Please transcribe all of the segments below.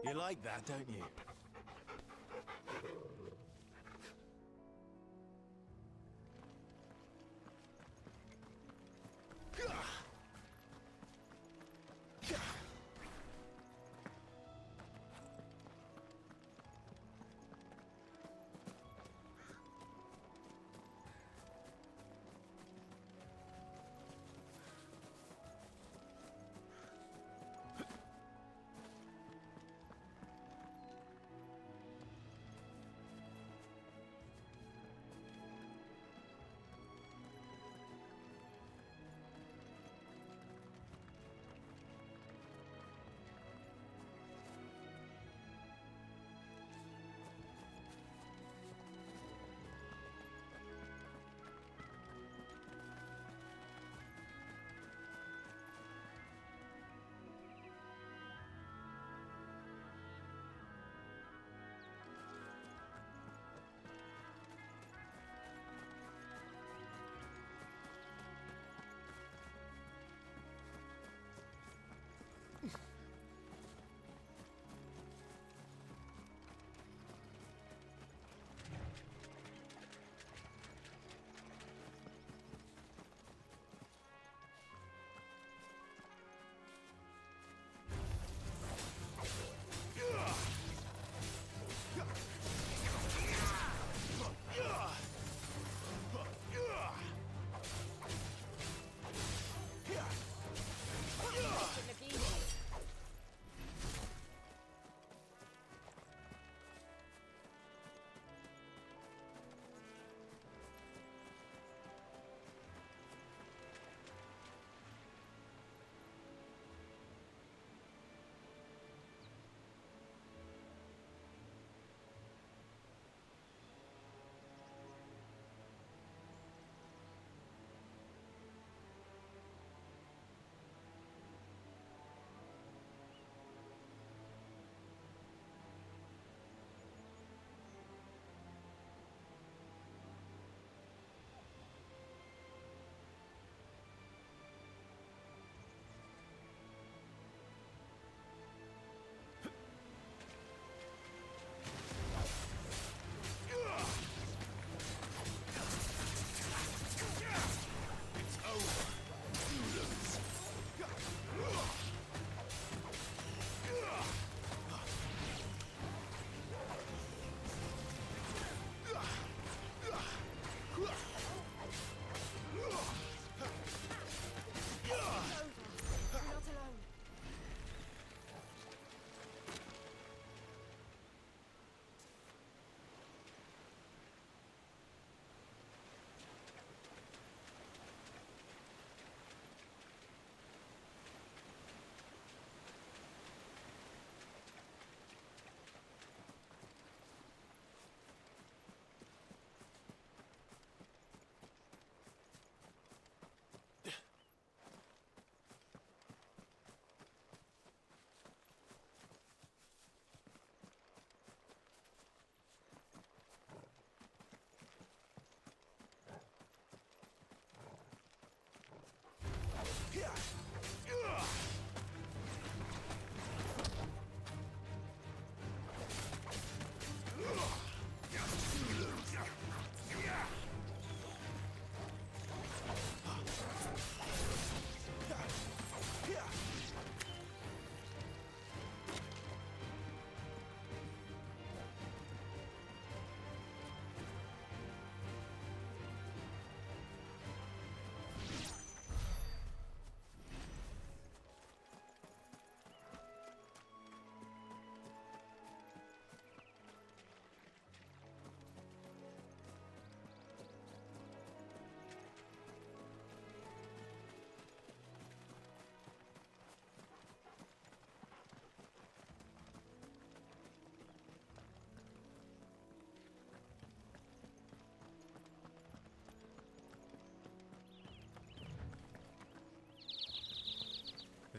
You like that, don't you?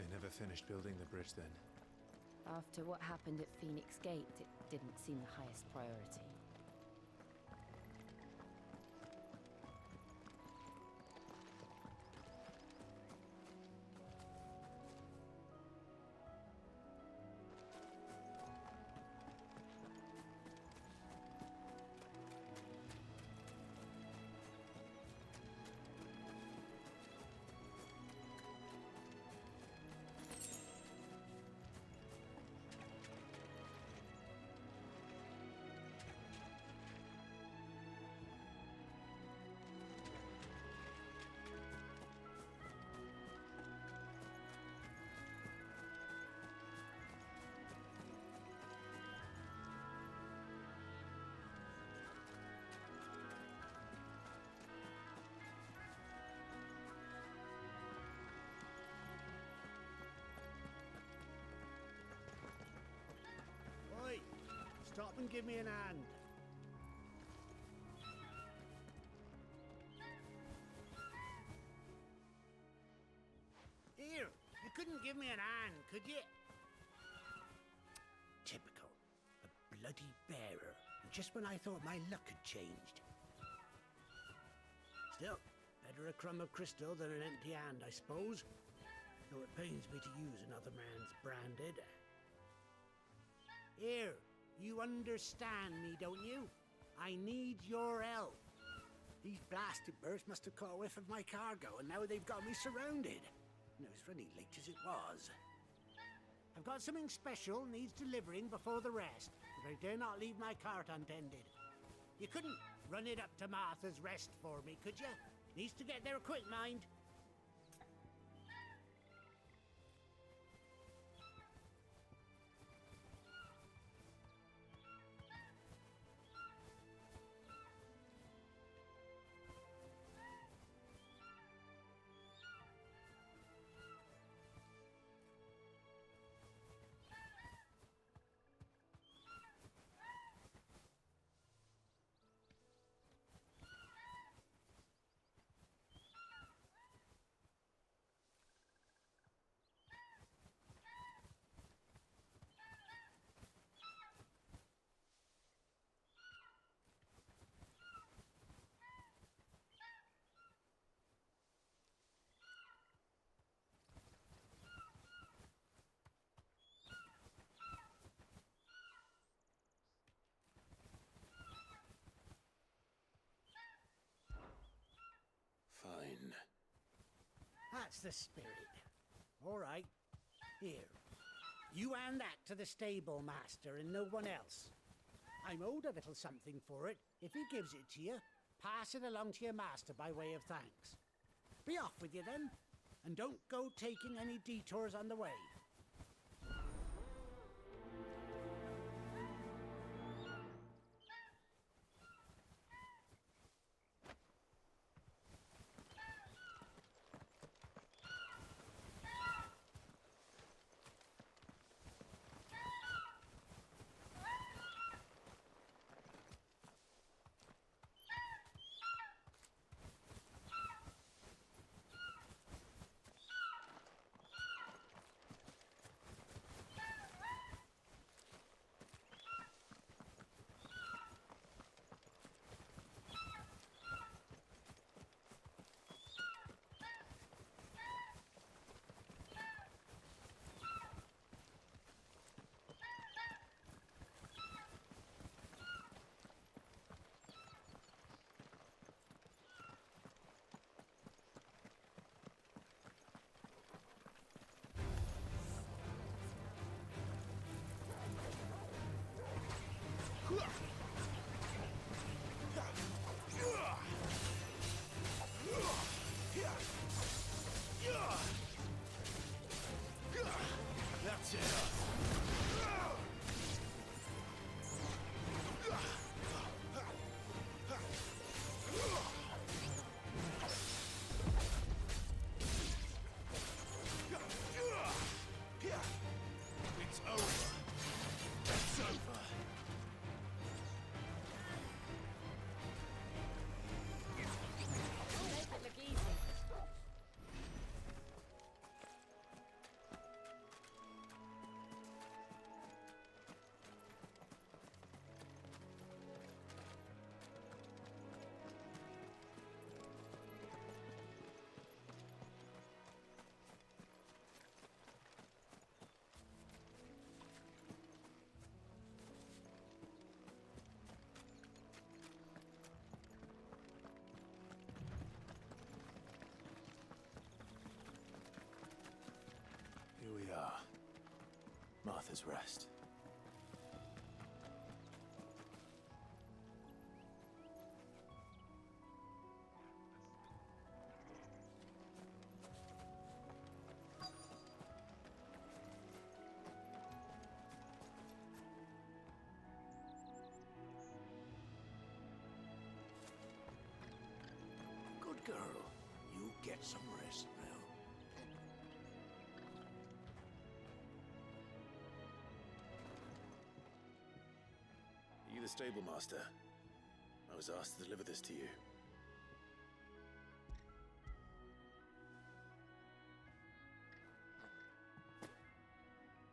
They never finished building the bridge then. After what happened at Phoenix Gate, it didn't seem the highest priority. couldn't give me an hand. Here, you couldn't give me an hand, could you? Typical. A bloody bearer. Just when I thought my luck had changed. Still, better a crumb of crystal than an empty hand, I suppose. Though it pains me to use another man's branded. Here, you understand me, don't you? I need your help. These blasted birds must have caught a whiff of my cargo, and now they've got me surrounded. And it was running late as it was. I've got something special needs delivering before the rest, but I dare not leave my cart untended. You couldn't run it up to Martha's Rest for me, could you? Needs to get there quick, mind. Fine. That's the spirit. All right. Here. You hand that to the stable master and no one else. I'm owed a little something for it. If he gives it to you, pass it along to your master by way of thanks. Be off with you then, and don't go taking any detours on the way. That's it. It's over. It's over. Make it look easy. Here we are. Martha's Rest. Good girl. You get some rest now. stable master. I was asked to deliver this to you.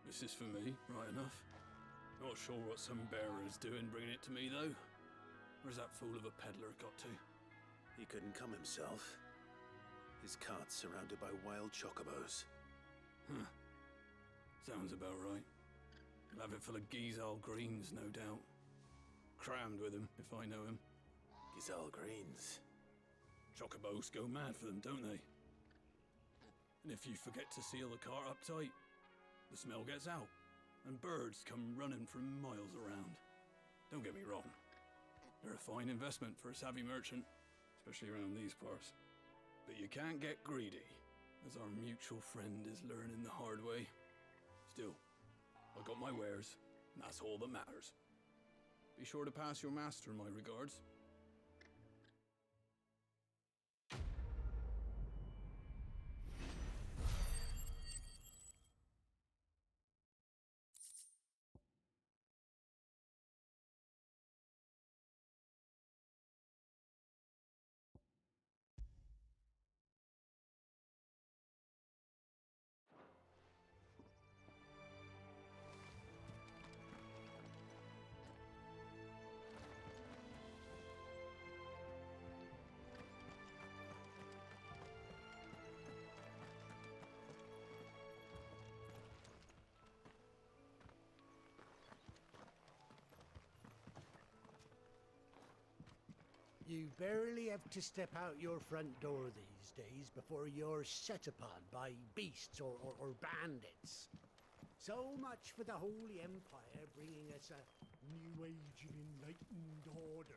This is for me, right enough. Not sure what some bearer is doing bringing it to me, though. Where's that fool of a peddler got to? He couldn't come himself. His cart's surrounded by wild chocobos. Huh. Sounds about right. He'll have it full of Gizal greens, no doubt. Crammed with him, if I know him. Gizal greens. Chocobos go mad for them, don't they? And if you forget to seal the cart up tight, the smell gets out, and birds come running from miles around. Don't get me wrong. They're a fine investment for a savvy merchant, especially around these parts. But you can't get greedy, as our mutual friend is learning the hard way. Still, I got my wares, and that's all that matters. Be sure to pass your master my regards. You barely have to step out your front door these days before you're set upon by beasts or bandits. So much for the Holy Empire bringing us a new age of enlightened order.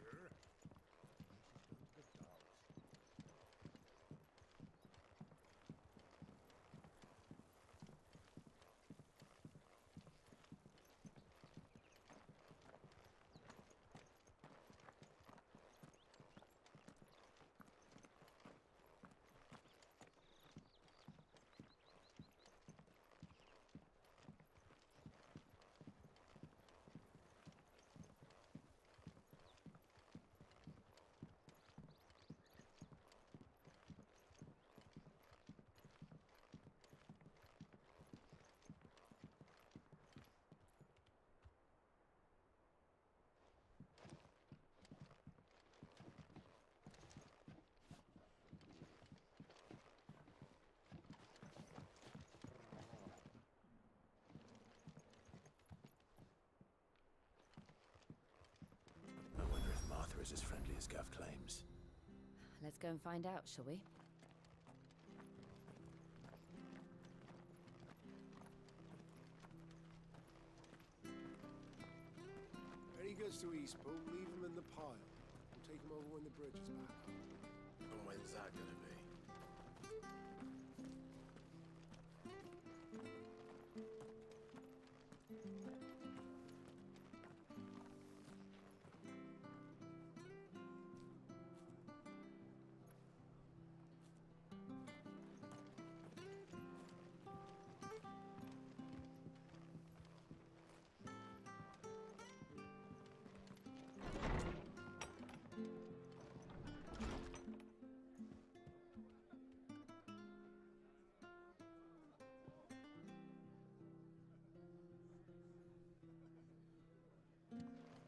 Is as friendly as Gav claims. Let's go and find out, shall we? When he goes to Eastbourne, leave him in the pile. We'll take him over when the bridge is back up. And when's that gonna be?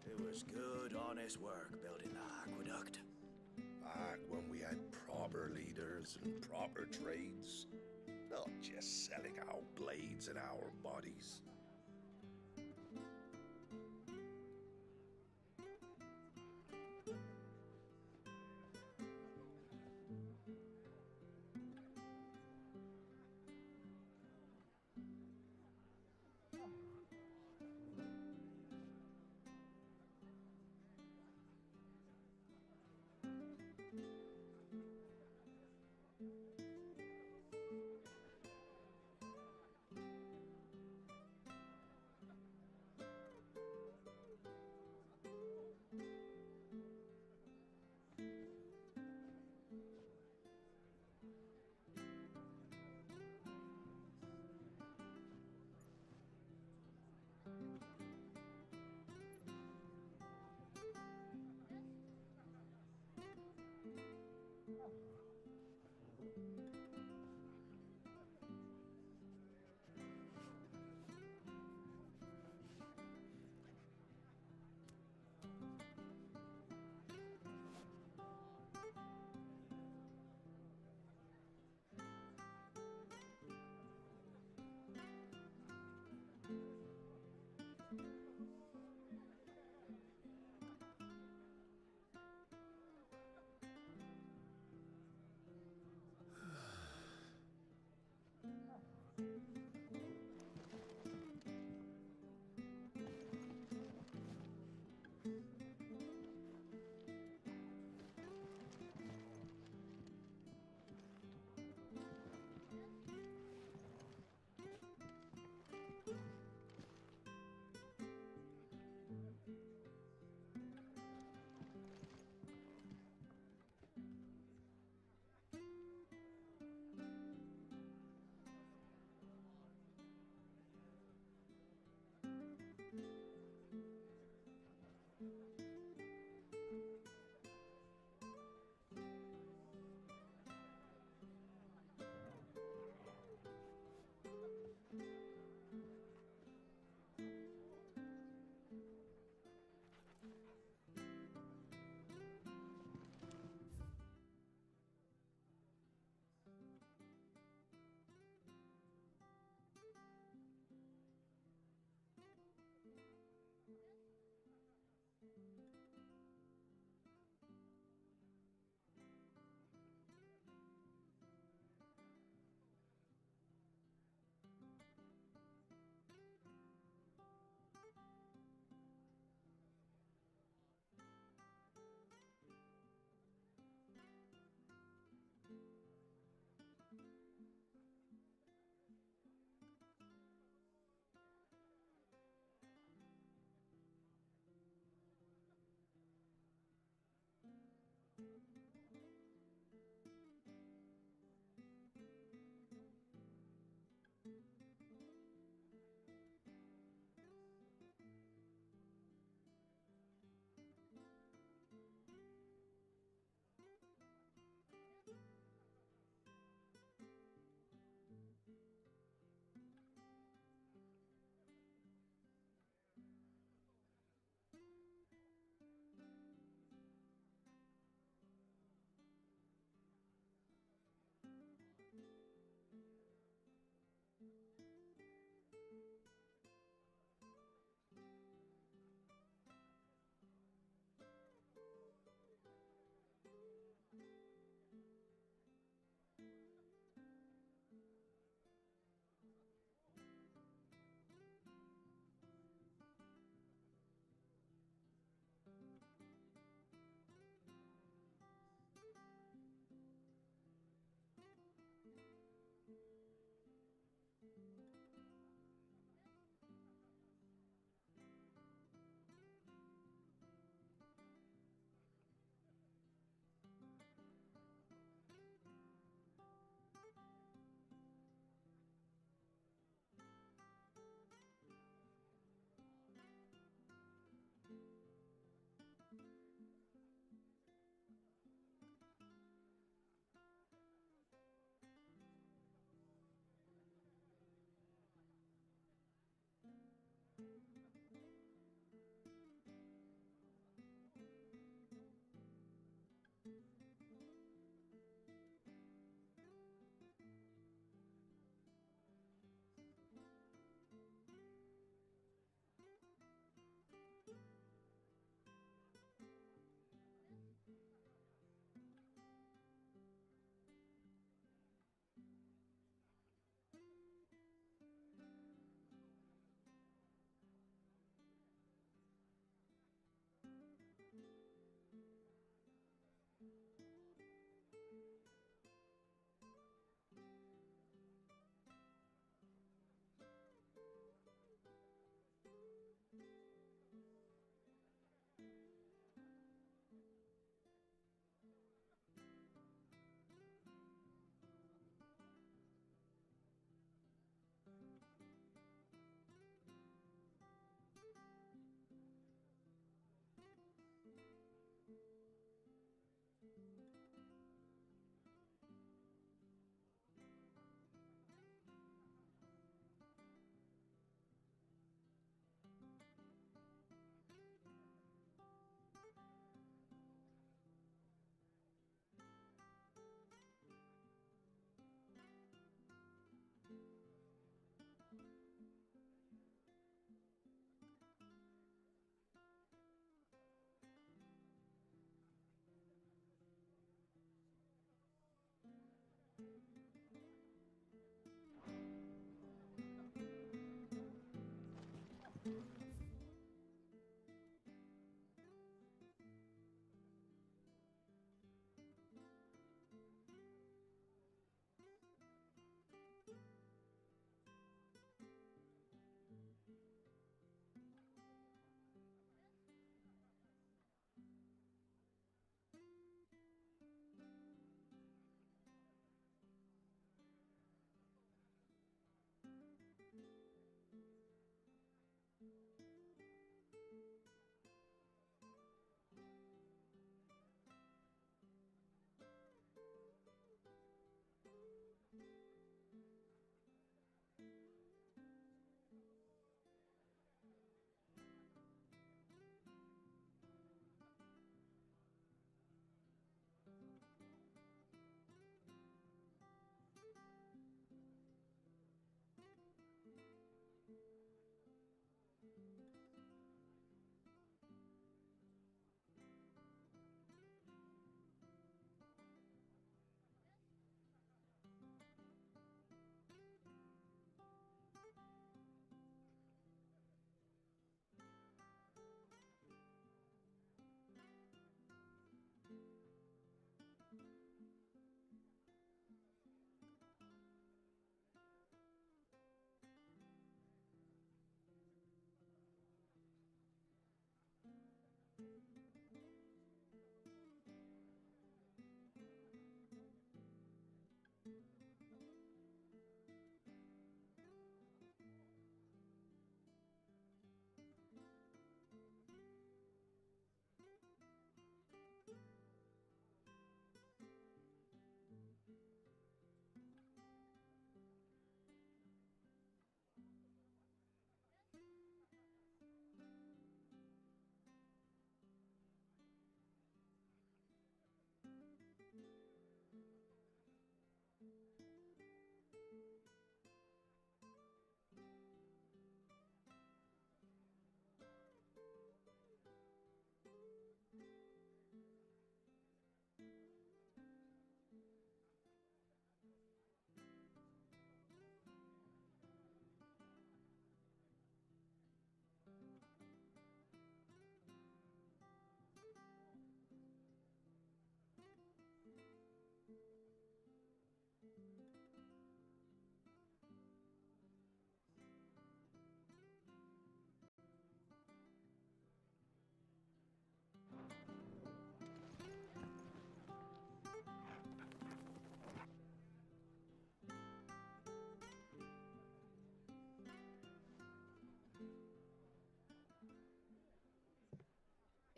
It was good, honest work building the aqueduct. Back when we had proper leaders and proper trades. Not just selling our blades and our bodies.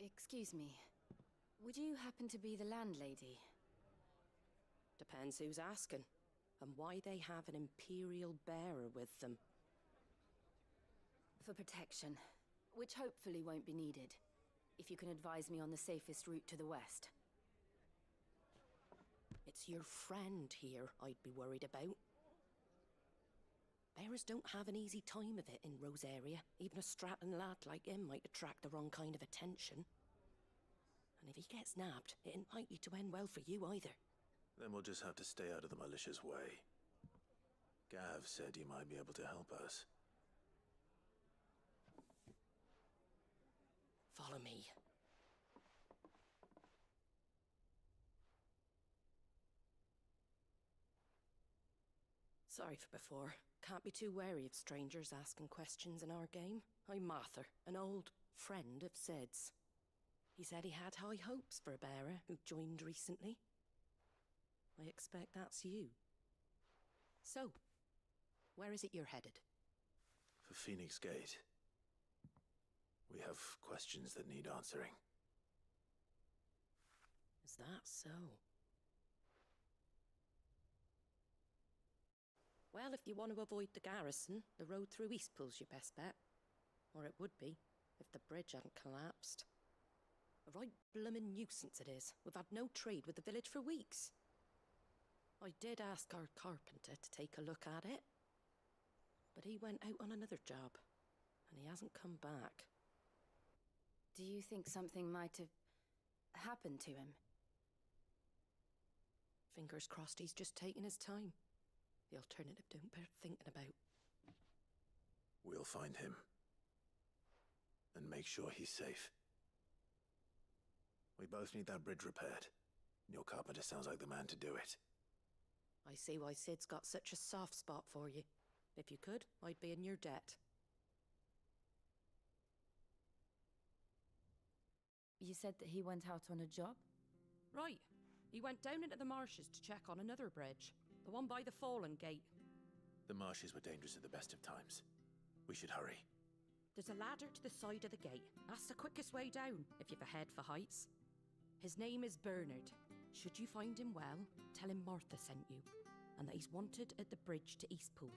Excuse me. Would you happen to be the landlady? Depends who's asking, and why they have an Imperial bearer with them. For protection, which hopefully won't be needed. If you can advise me on the safest route to the west. It's your friend here I'd be worried about. Bearers don't have an easy time of it in Rose area. Even a strapping lad like him might attract the wrong kind of attention. And if he gets nabbed, it ain't likely to end well for you either. Then we'll just have to stay out of the malicious way. Gav said he might be able to help us. Follow me. Sorry for before. Can't be too wary of strangers asking questions in our game. I'm Martha, an old friend of Sid's. He said he had high hopes for a bearer who joined recently. I expect that's you. So, where is it you're headed? For Phoenix Gate. We have questions that need answering. Is that so? Well, if you want to avoid the garrison, the road through Eastpool's your best bet. Or it would be, if the bridge hadn't collapsed. A right bloomin' nuisance it is. We've had no trade with the village for weeks. I did ask our carpenter to take a look at it, but he went out on another job, and he hasn't come back. Do you think something might have happened to him? Fingers crossed he's just taking his time. The alternative don't bear thinking about. We'll find him. And make sure he's safe. We both need that bridge repaired. Your carpenter sounds like the man to do it. I see why Sid's got such a soft spot for you. If you could, I'd be in your debt. You said that he went out on a job? Right. He went down into the marshes to check on another bridge. The one by the Fallen Gate. The marshes were dangerous at the best of times. We should hurry. There's a ladder to the side of the gate. That's the quickest way down, if you've a head for heights. His name is Bernard. Should you find him well, tell him Martha sent you, and that he's wanted at the bridge to Eastpool.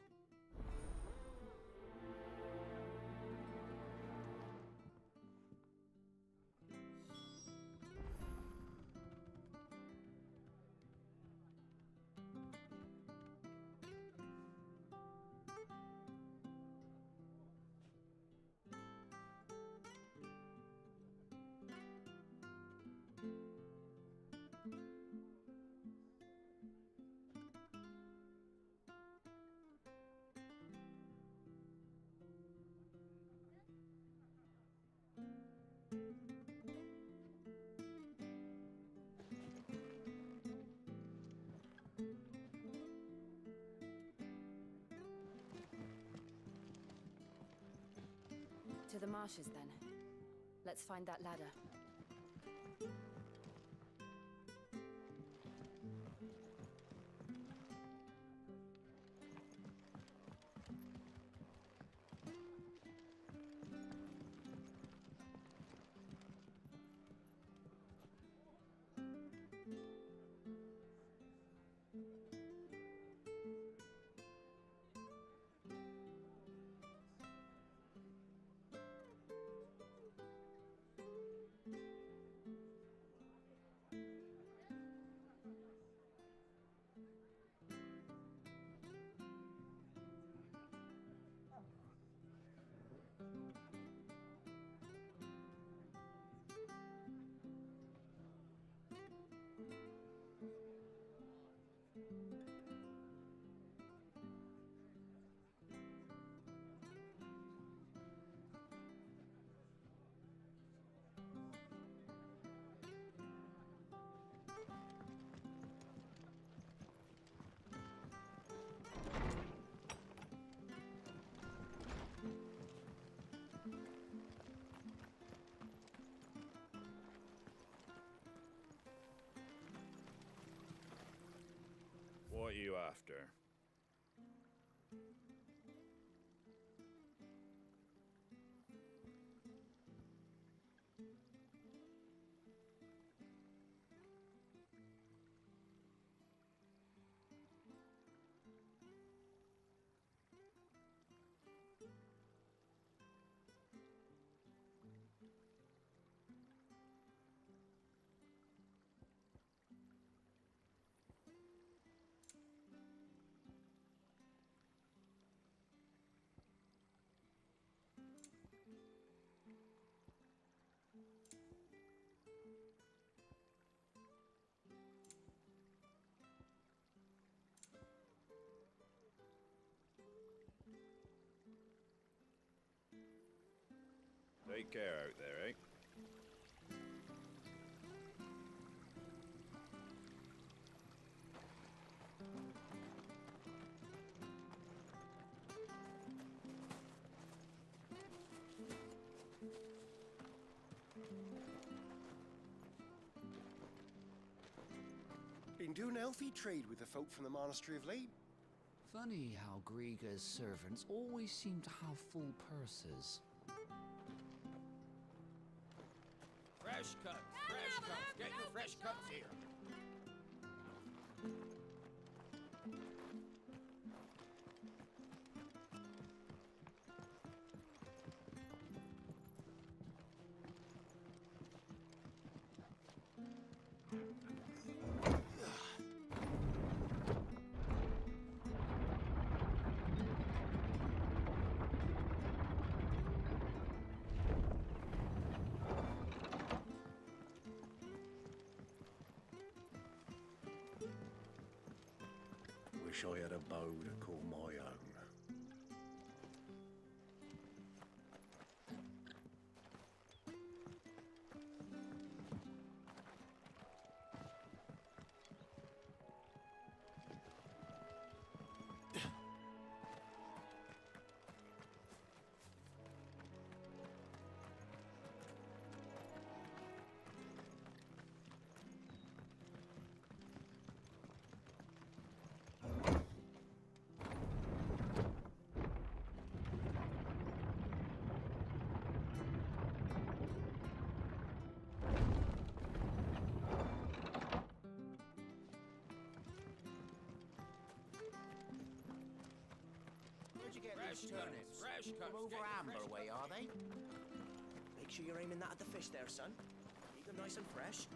To the marshes, then. Let's find that ladder. Take care out there, eh? Been doing a healthy trade with the folk from the monastery of late. Funny how Griga's servants always seem to have full purses. Fresh cuts, fresh cuts. Get your fresh cuts here. Wish I had a bow to call my own. Where'd you get Fresh these cuts, turnips? fresh cuts. From over Get your Amber fresh way, cuts. are they? Make sure you're aiming that at the fish there, son. Keep them nice and fresh.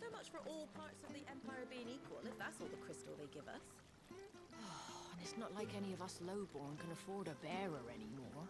So much for all parts of the Empire being equal, if that's all the crystal they give us. And it's not like any of us lowborn can afford a bearer anymore.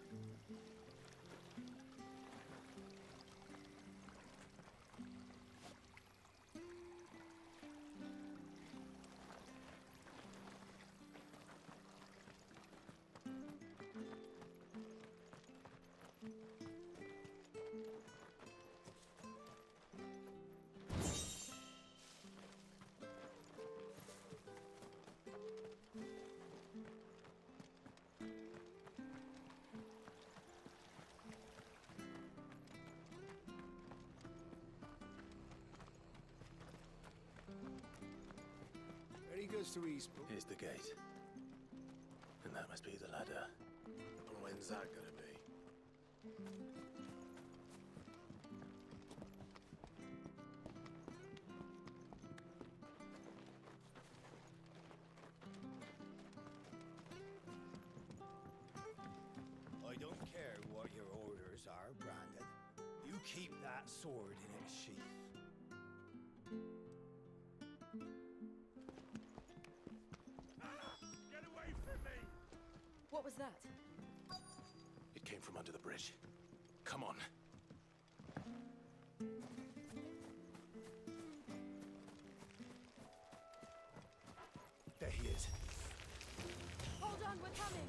Very good to Eastbourne. Here's the gate. And that must be the ladder. And when's that gonna be? I don't care what your orders are, Brandon. You keep that sword in its sheath. Get away from me! What was that? It came from under the bridge. Come on. There he is. Hold on, we're coming!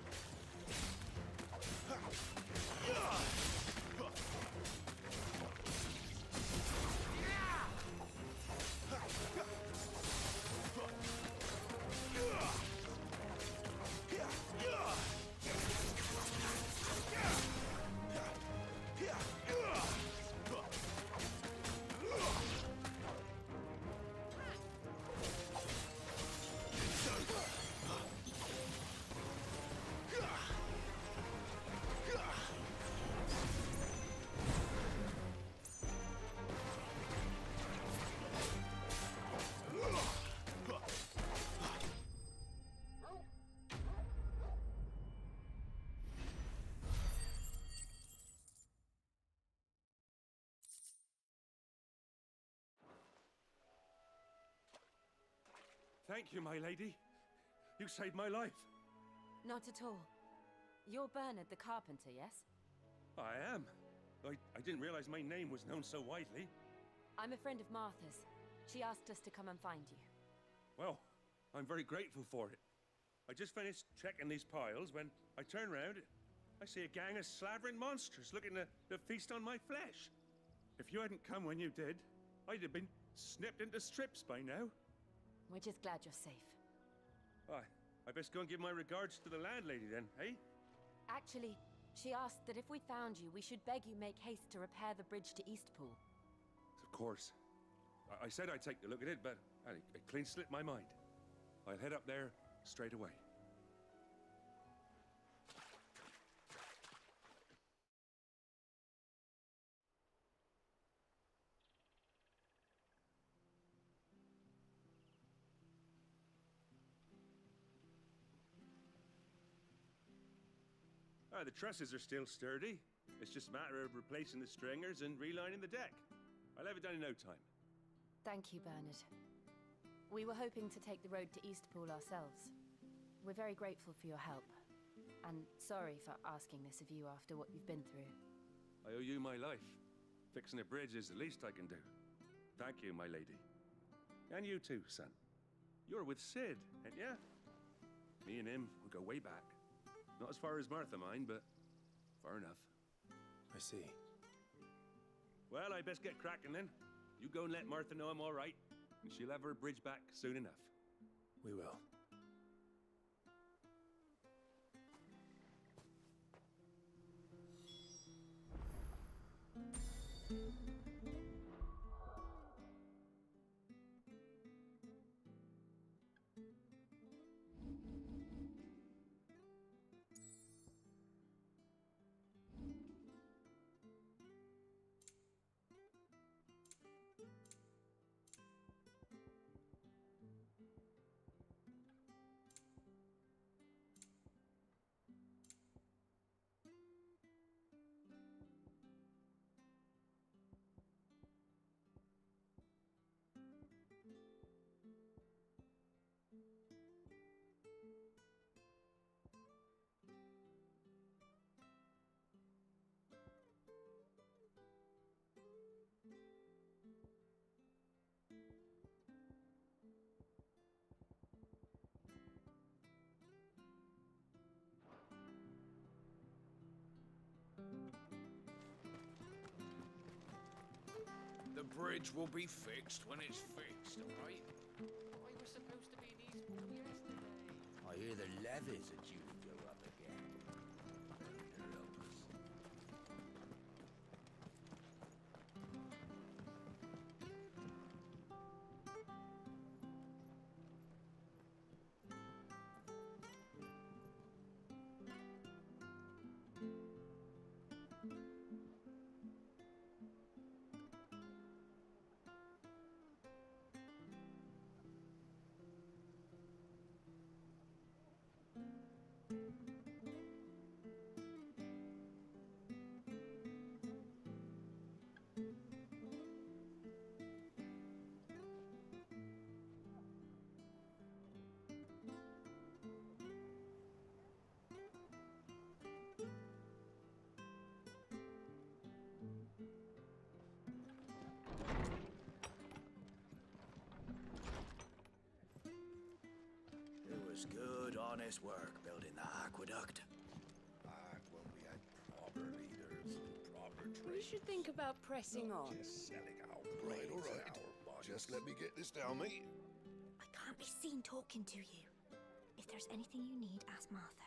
Thank you, my lady. You saved my life. Not at all. You're Bernard the carpenter, yes? I am. I didn't realize my name was known so widely. I'm a friend of Martha's. She asked us to come and find you. Well, I'm very grateful for it. I just finished checking these piles when I turn round. I see a gang of slavering monsters looking to feast on my flesh. If you hadn't come when you did, I'd have been snipped into strips by now. We're just glad you're safe. I best go and give my regards to the landlady then, eh? Actually, she asked that if we found you, we should beg you make haste to repair the bridge to Eastpool. Of course. I said I'd take a look at it, but it clean slipped my mind. I'll head up there straight away. The trusses are still sturdy. It's just a matter of replacing the stringers and relining the deck. I'll have it done in no time. Thank you, Bernard. We were hoping to take the road to Eastpool ourselves. We're very grateful for your help. And sorry for asking this of you after what you've been through. I owe you my life. Fixing a bridge is the least I can do. Thank you, my lady. And you too, son. You're with Sid, ain't ya? Me and him, we go way back. Not as far as Martha, mind, but far enough. I see. Well, I best get cracking then. You go and let Martha know I'm all right, and she'll have her bridge back soon enough. We will. The bridge will be fixed when it's fixed, all right? I was supposed to be in Eastpool yesterday. I hear the levies are due to go up again. was good, honest work building the aqueduct. Back when we had proper leaders and proper We trade. should think about pressing on. Just selling out Right, blades all and right. our bodies. Just let me get this down, mate. I can't be seen talking to you. If there's anything you need, ask Martha.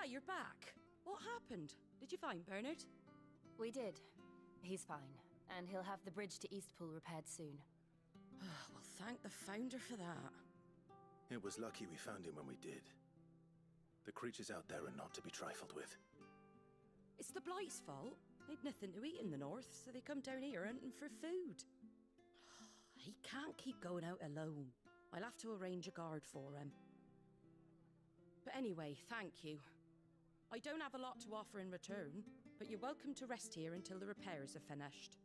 Ah, you're back. What happened? Did you find Bernard? We did. He's fine, and he'll have the bridge to Eastpool repaired soon. Well, thank the Founder for that. It was lucky we found him when we did. The creatures out there are not to be trifled with. It's the Blight's fault. They'd nothing to eat in the north, so they come down here hunting for food. He can't keep going out alone. I'll have to arrange a guard for him. But anyway, thank you. I don't have a lot to offer in return, but you're welcome to rest here until the repairs are finished.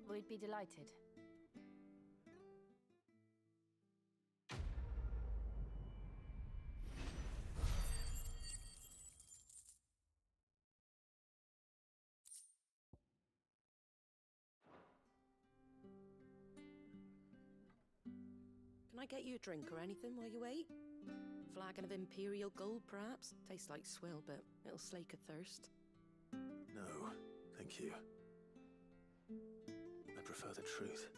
We'd be delighted. Can I get you a drink or anything while you wait? Flagon of Imperial Gold, perhaps? Tastes like swill, but it'll slake a thirst. No, thank you. I prefer the truth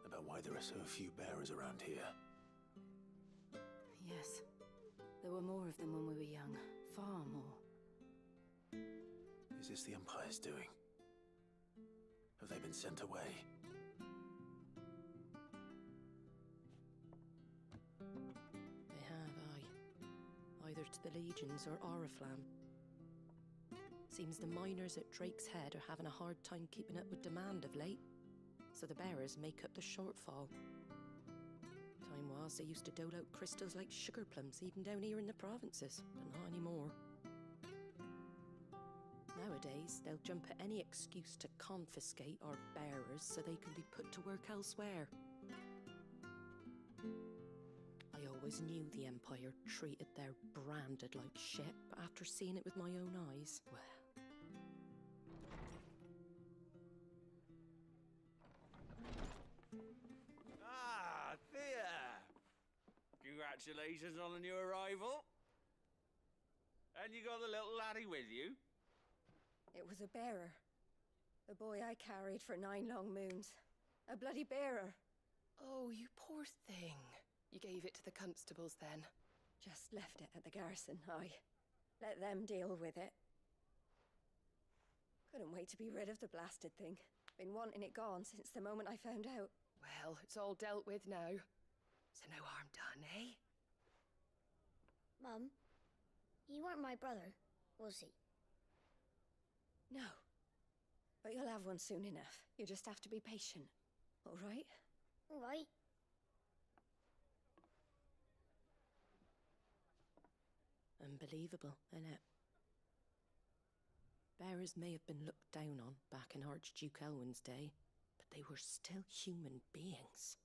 about why there are so few bearers around here. Yes. There were more of them when we were young. Far more. Is this the Empire's doing? Have they been sent away? They have, aye. Either to the Legions or Oriflamme. Seems the miners at Drake's Head are having a hard time keeping up with demand of late, so the bearers make up the shortfall. Time was they used to dole out crystals like sugar plums even down here in the provinces, but not anymore. Nowadays, they'll jump at any excuse to confiscate our bearers so they can be put to work elsewhere. I always knew the Empire treated their branded like shit, but after seeing it with my own eyes, well... Ah, Thea! Congratulations on the new arrival. And you got the little laddie with you? It was a bearer. The boy I carried for 9 long moons. A bloody bearer. Oh, you poor thing. You gave it to the constables then? Just left it at the garrison, I let them deal with it. Couldn't wait to be rid of the blasted thing. Been wanting it gone since the moment I found out. Well, it's all dealt with now. So no harm done, eh? Mum, you weren't my brother, was he? No. But you'll have one soon enough. You just have to be patient. All right? All right. Unbelievable, innit? Bearers may have been looked down on back in Archduke Elwin's day, but they were still human beings.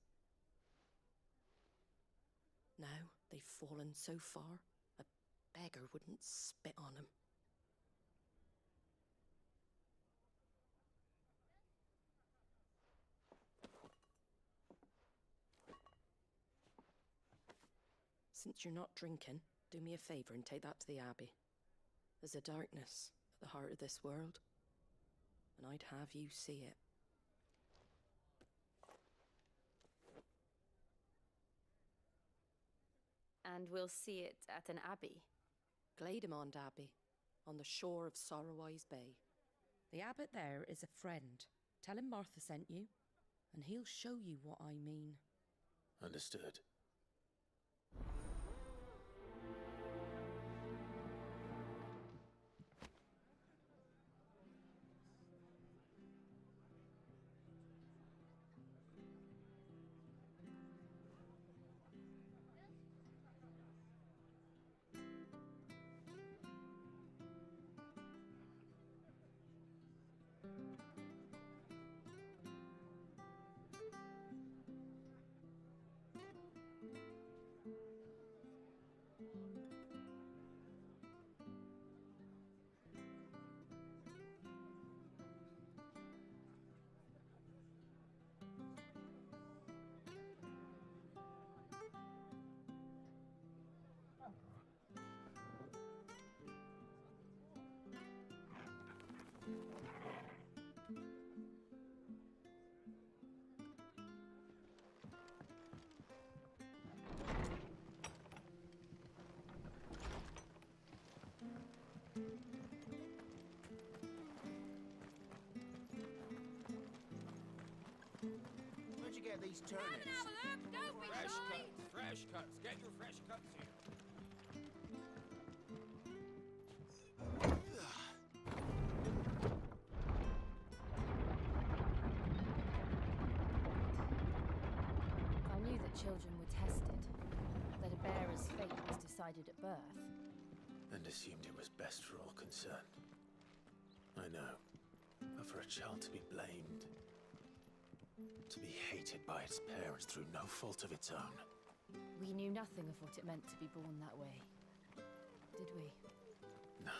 Now they've fallen so far, a beggar wouldn't spit on them. Since you're not drinking, do me a favour and take that to the Abbey. There's a darkness at the heart of this world, and I'd have you see it. And we'll see it at an abbey? Glaidemond Abbey, on the shore of Sorrowwise Bay. The abbot there is a friend. Tell him Martha sent you, and he'll show you what I mean. Understood. Where'd you get these turnips? Have a look, don't be Fresh shy. cuts, fresh cuts. Get your fresh cuts here. decided at birth. And assumed it was best for all concerned. I know. But for a child to be blamed, to be hated by its parents through no fault of its own. We knew nothing of what it meant to be born that way, did we? No.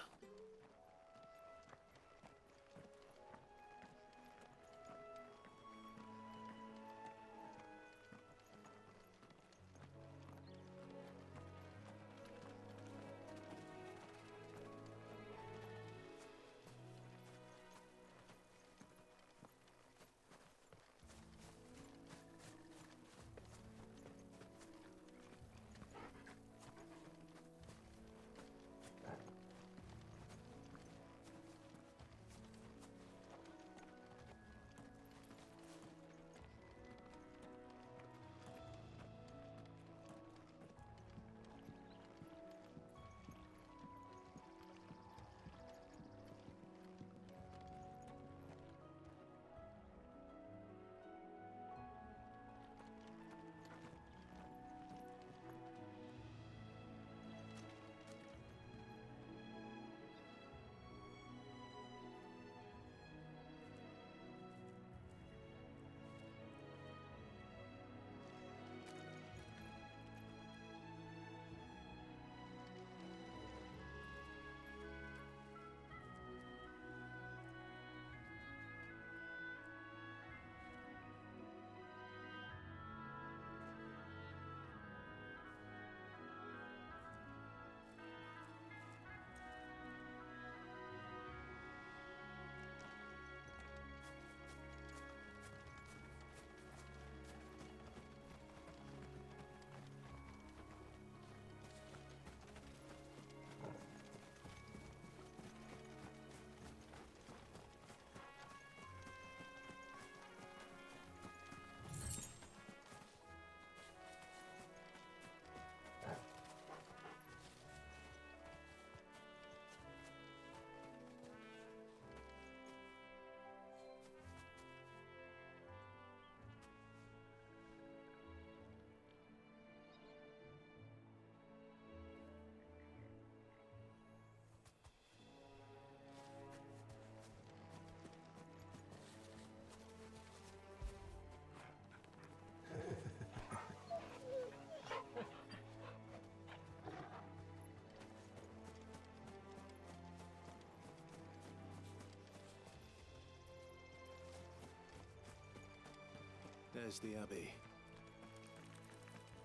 There's the Abbey.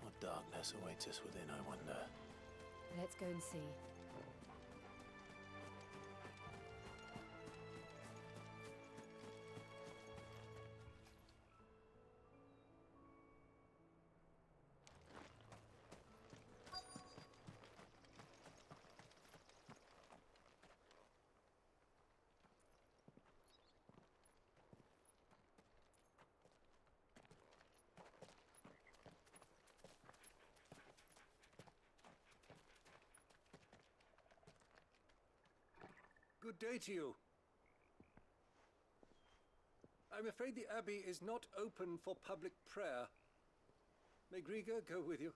What darkness awaits us within, I wonder? Let's go and see. Good day to you. I'm afraid the Abbey is not open for public prayer. May Griga go with you?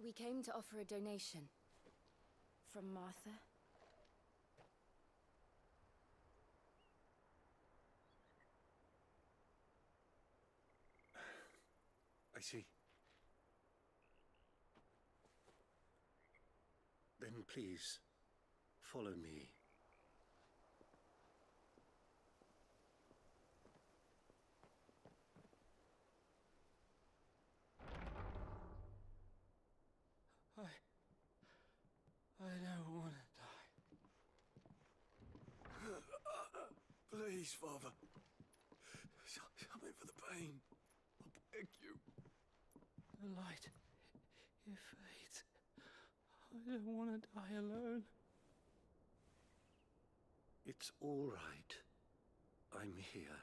We came to offer a donation. From Martha. I see. Then please, follow me. I don't want to die. Please, Father. Something for the pain. I beg you. The light, it fades. I don't want to die alone. It's all right. I'm here.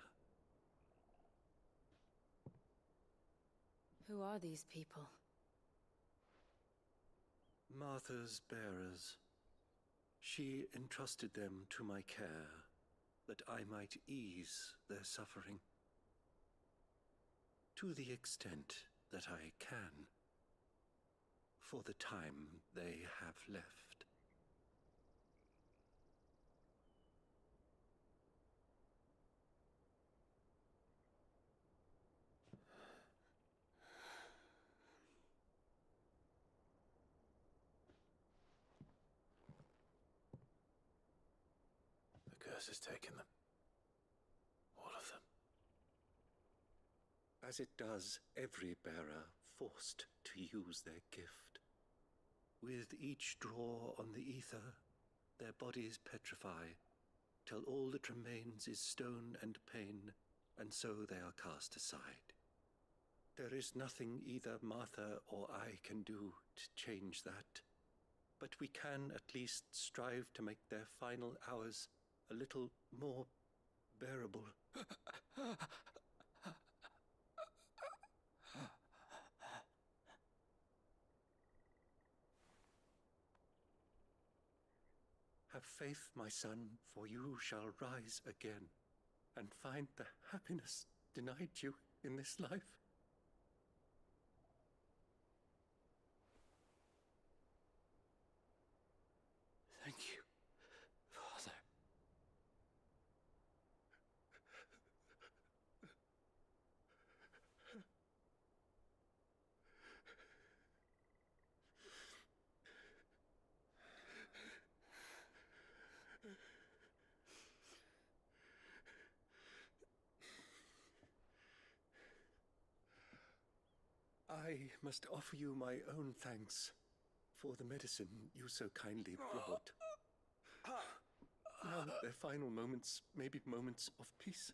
Who are these people? Martha's bearers. She entrusted them to my care, that I might ease their suffering. To the extent that I can for the time they have left. The curse has taken them. All of them. As it does every bearer forced to use their gift. With each draw on the ether, their bodies petrify, till all that remains is stone and pain, and so they are cast aside. There is nothing either Martha or I can do to change that, but we can at least strive to make their final hours a little more bearable. Have faith, my son, for you shall rise again, and find the happiness denied you in this life. Thank you, Father. I must offer you my own thanks for the medicine you so kindly brought. Now their final moments may be moments of peace.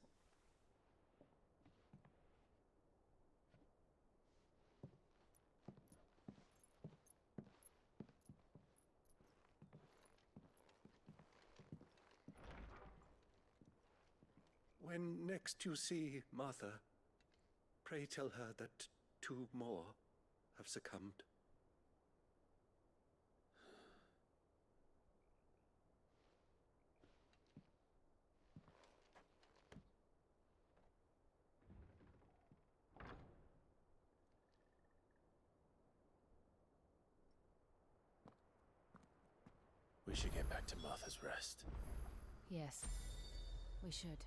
When next you see Martha, pray tell her that 2 more have succumbed. We should get back to Martha's Rest. Yes, we should.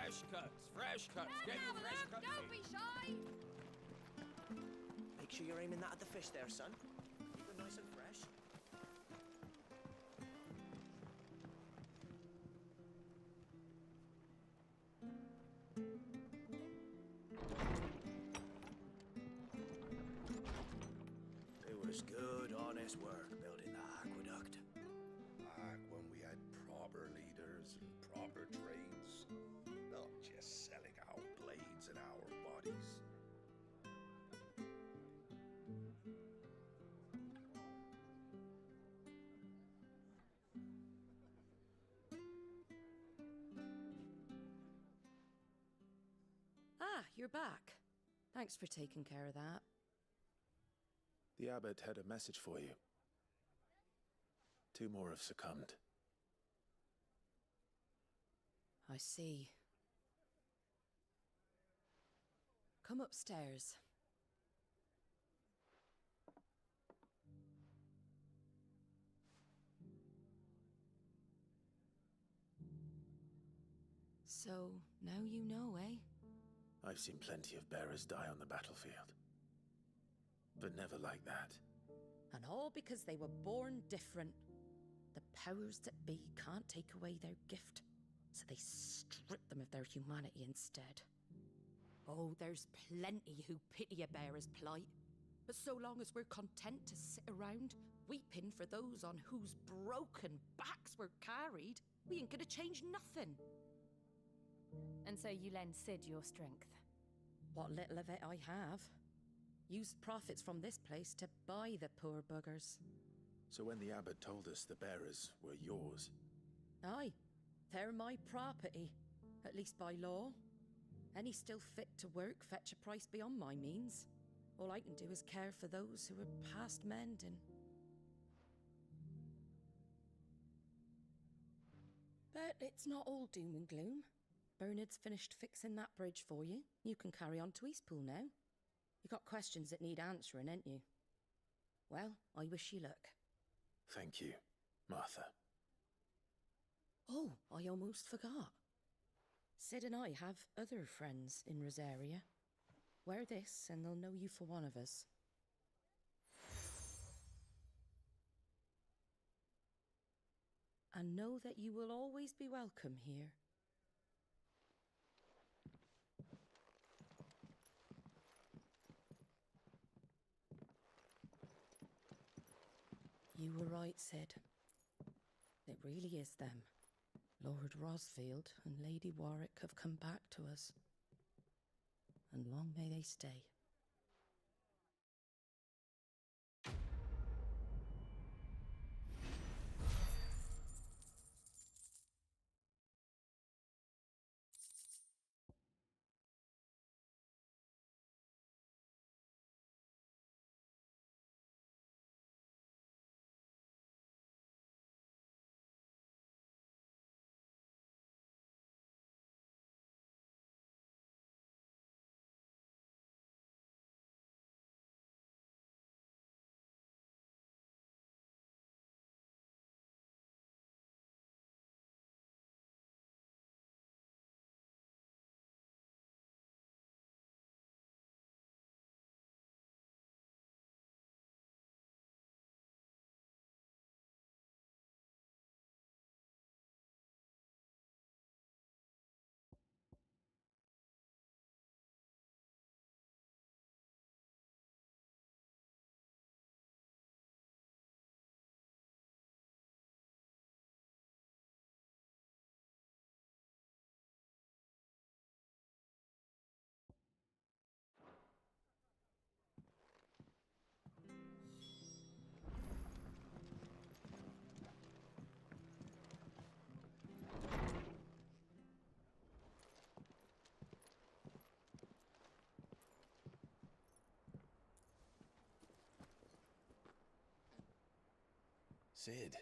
Fresh cuts, fresh cuts. Get your fresh cuts. Don't be shy! Make sure you're aiming that at the fish there, son. Keep them nice and fresh. It was good, honest work building that aqueduct. Back when we had proper leaders and proper trades, not just selling our blades and our bodies. Ah, you're back. Thanks for taking care of that. The abbot had a message for you. 2 more have succumbed. I see. Come upstairs. So, now you know, eh? I've seen plenty of bearers die on the battlefield. But never like that. And all because they were born different. The powers that be can't take away their gift, so they strip them of their humanity instead. Oh, there's plenty who pity a bearer's plight. But so long as we're content to sit around, weeping for those on whose broken backs we're carried, we ain't gonna change nothing. And so you lend Sid your strength? What little of it I have. Used profits from this place to buy the poor buggers. So when the abbot told us the bearers were yours... Aye, they're my property, at least by law. Any still fit to work fetch a price beyond my means. All I can do is care for those who are past mending. But it's not all doom and gloom. Bernard's finished fixing that bridge for you. You can carry on to Eastpool now. You got questions that need answering, ain't you? Well, I wish you luck. Thank you, Martha. Oh, I almost forgot. Sid and I have other friends in Rosaria. Wear this and they'll know you for one of us. And know that you will always be welcome here. You were right, Sid. It really is them. Lord Wozwald and Lady Warwick have come back to us. And long may they stay. Sid.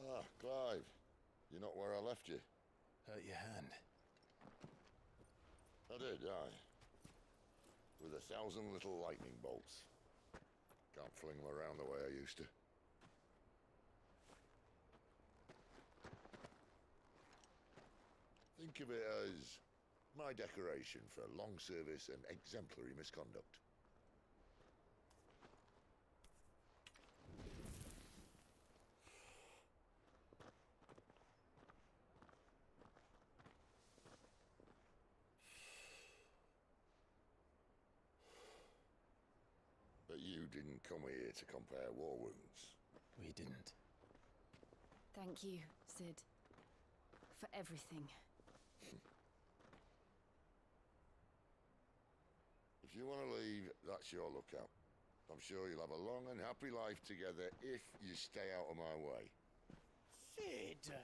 Ah, Clive. You're not where I left you. Hurt your hand. I did, aye. With 1,000 little lightning bolts. Can't fling them around the way I used to. Think of it as my decoration for long service and exemplary misconduct. But you didn't come here to compare war wounds. We didn't. Thank you, Sid. For everything. If you want to leave, that's your lookout. I'm sure you'll have a long and happy life together if you stay out of my way. Sid!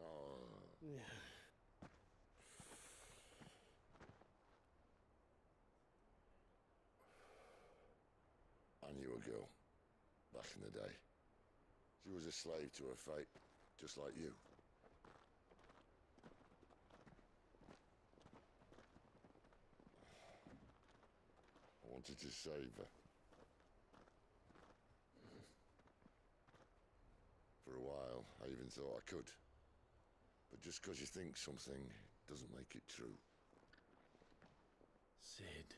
Oh. I knew a girl, back in the day. She was a slave to her fate, just like you. I wanted to save her. For a while, I even thought I could. But just because you think something doesn't make it true. Sid.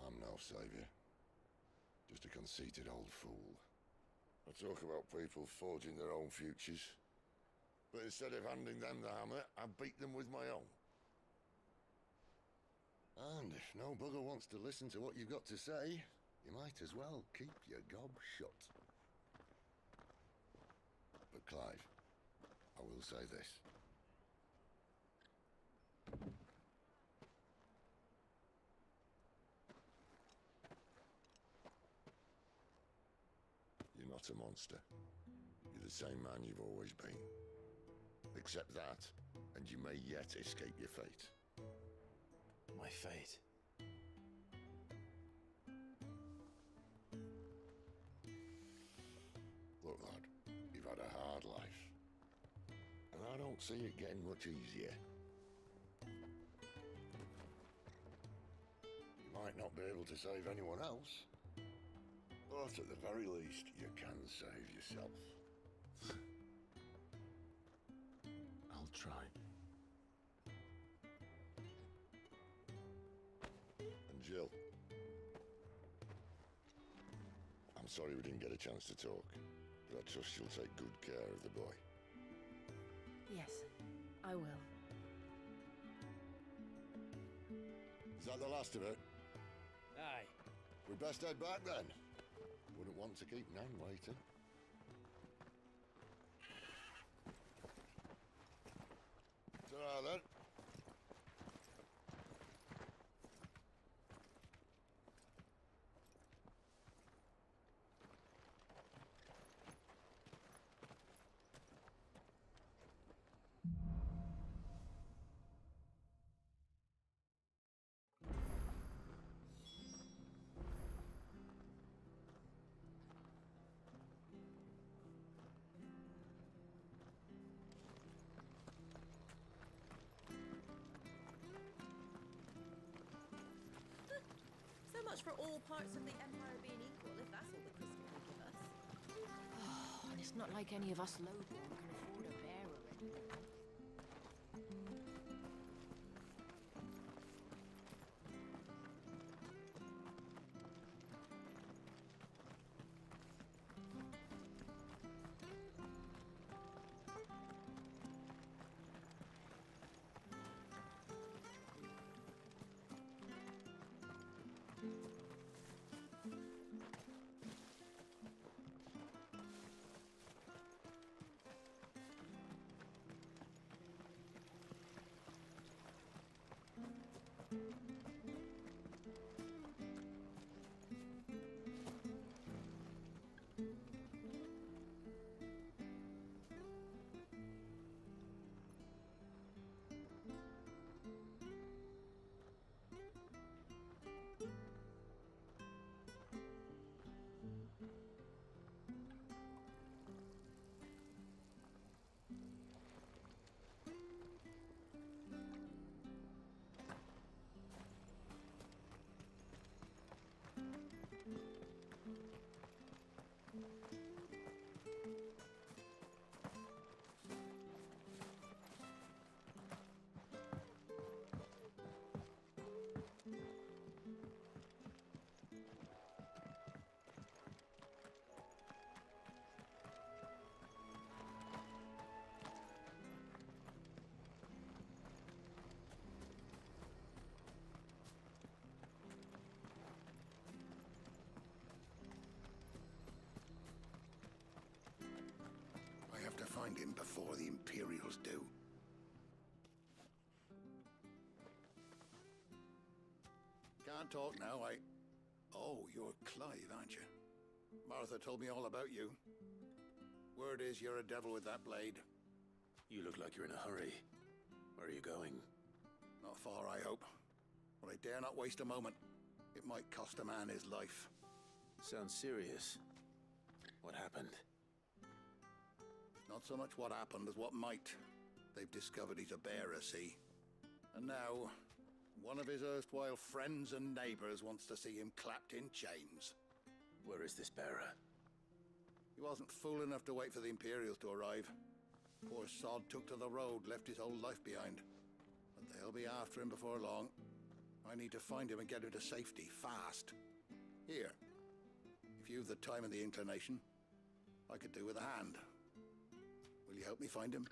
I'm no savior. Just a conceited old fool. I talk about people forging their own futures. But instead of handing them the hammer, I beat them with my own. And if no bugger wants to listen to what you've got to say, you might as well keep your gob shut. But Clive, I will say this. You're not a monster. You're the same man you've always been. Accept that, and you may yet escape your fate. My fate? Look, lad, you've had a hard life. And I don't see it getting much easier. You might not be able to save anyone else, but at the very least, you can save yourself. I'll try. And Jill, I'm sorry we didn't get a chance to talk, but I trust you'll take good care of the boy. Yes, I will. Is that the last of it? Aye. We'd best head back then. Wouldn't want to keep Nan waiting. Ta-ra then. So much for all parts of the Empire being equal, if that's all the Crystal will give us. Oh, and it's not like any of us lowborn can afford a bear already. find him before the Imperials do. Can't talk now, Oh, you're Clive, aren't you? Martha told me all about you. Word is you're a devil with that blade. You look like you're in a hurry. Where are you going? Not far, I hope. But I dare not waste a moment. It might cost a man his life. Sounds serious. What happened? Not so much what happened as what might. They've discovered he's a bearer, see? And now, one of his erstwhile friends and neighbors wants to see him clapped in chains. Where is this bearer? He wasn't fool enough to wait for the Imperials to arrive. Poor sod took to the road, left his whole life behind. But they'll be after him before long. I need to find him and get him to safety, fast. Here, if you've the time and the inclination, I could do with a hand. Will you help me find him?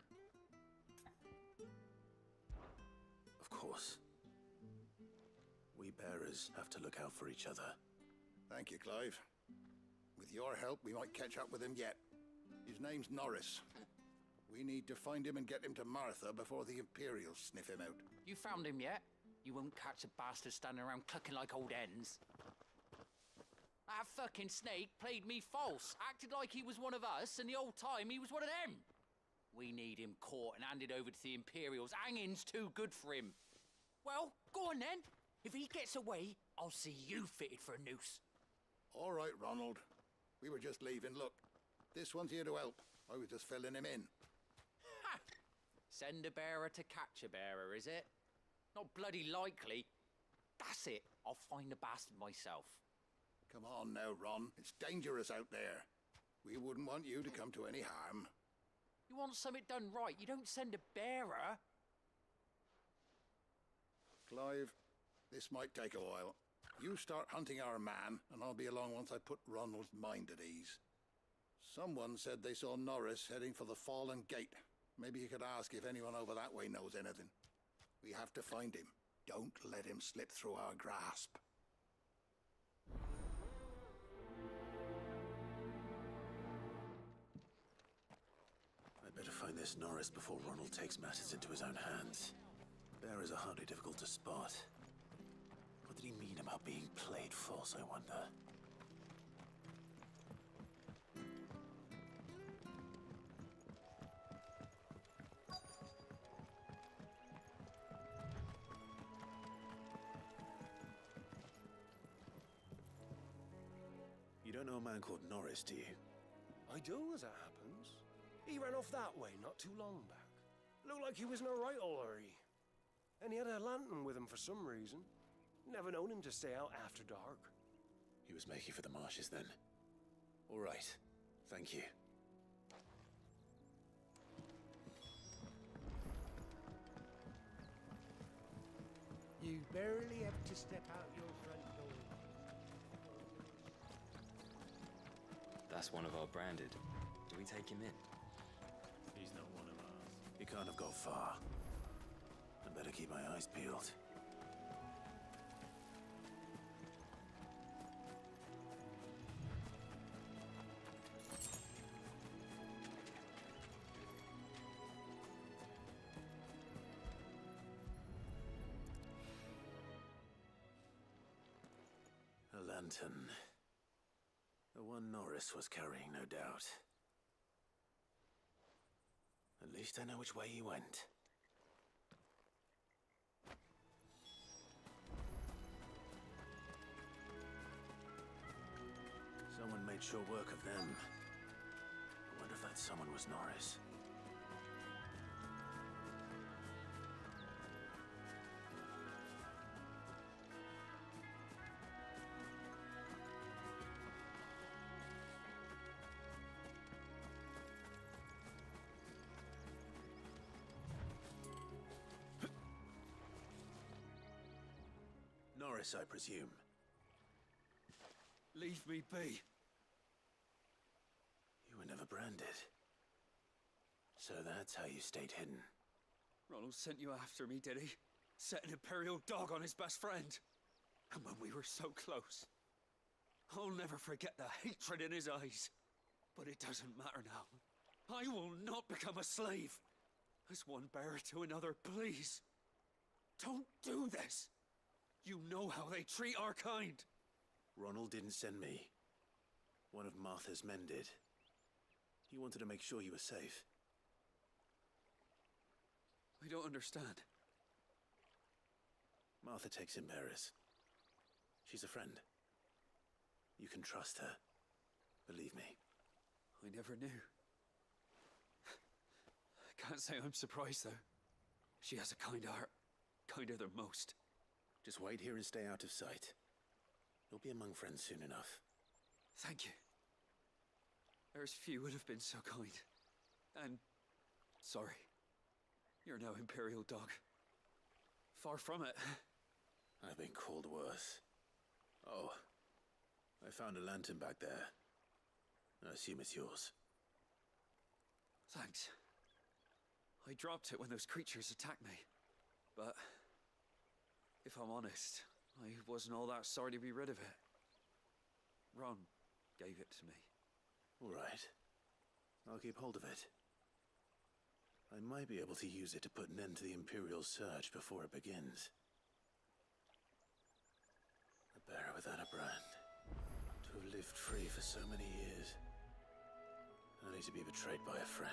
Of course. We bearers have to look out for each other. Thank you, Clive. With your help, we might catch up with him yet. His name's Norris. We need to find him and get him to Martha before the Imperials sniff him out. You found him yet? You won't catch a bastard standing around clucking like old hens. That fucking snake played me false, acted like he was one of us, and the whole time he was one of them. We need him caught and handed over to the Imperials. Hanging's too good for him. Well, go on then. If he gets away, I'll see you fitted for a noose. All right, Ronald. We were just leaving. Look, this one's here to help. I was just filling him in. Ha! Send a bearer to catch a bearer, is it? Not bloody likely. That's it. I'll find the bastard myself. Come on now, Ron. It's dangerous out there. We wouldn't want you to come to any harm. You want something done right, you don't send a bearer. Clive, this might take a while. You start hunting our man, and I'll be along once I put Ronald's mind at ease. Someone said they saw Norris heading for the Fallen Gate. Maybe you could ask if anyone over that way knows anything. We have to find him. Don't let him slip through our grasp. I'd better find this Norris before Ronald takes matters into his own hands. Bearers are hardly difficult to spot. What did he mean about being played false, I wonder? You don't know a man called Norris, do you? I do, as it happens. He ran off that way not too long back. Looked like he was in a right old hurry. And he had a lantern with him for some reason. Never known him to stay out after dark. He was making for the marshes then. All right. Thank you. You barely have to step out your front door. That's one of our branded. Do we take him in? He's not one of ours. He can't have got far. I better keep my eyes peeled. A lantern. The one Norris was carrying, no doubt. At least I know which way he went. Someone made sure work of them. I wonder if that someone was Norris. Norris, I presume. Leave me be. You were never branded. So that's how you stayed hidden. Ronald sent you after me, did he? Set an Imperial dog on his best friend. And when we were so close. I'll never forget the hatred in his eyes. But it doesn't matter now. I will not become a slave. As one bearer to another, please. Don't do this. You know how they treat our kind. Ronald didn't send me. One of Martha's men did. He wanted to make sure you were safe. I don't understand. Martha takes in bearers. She's a friend. You can trust her. Believe me. I never knew. I can't say I'm surprised, though. She has a kind heart. Kinder than most. Just wait here and stay out of sight. You'll be among friends soon enough. Thank you. There's few would have been so kind. And sorry. You're no Imperial dog. Far from it. I've been called worse. Oh, I found a lantern back there. I assume it's yours. Thanks. I dropped it when those creatures attacked me. But if I'm honest, I wasn't all that sorry to be rid of it. Ron gave it to me. All right. I'll keep hold of it. I might be able to use it to put an end to the Imperial surge before it begins. A bearer without a brand. To have lived free for so many years. Only to be betrayed by a friend.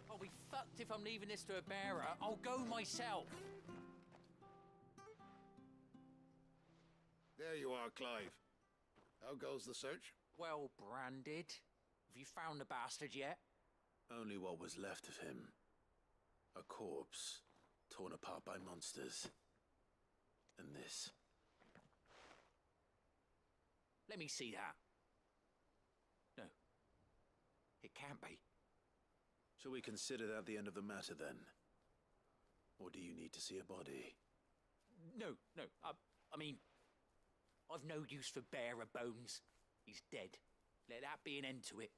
I'll be fucked if I'm leaving this to a bearer. I'll go myself. There you are, Clive. How goes the search? Well branded. Have you found the bastard yet? Only what was left of him. A corpse, torn apart by monsters. And this. Let me see that. No. It can't be. Shall we consider that the end of the matter, then? Or do you need to see a body? No. I mean, I've no use for bearer bones. He's dead. Let that be an end to it.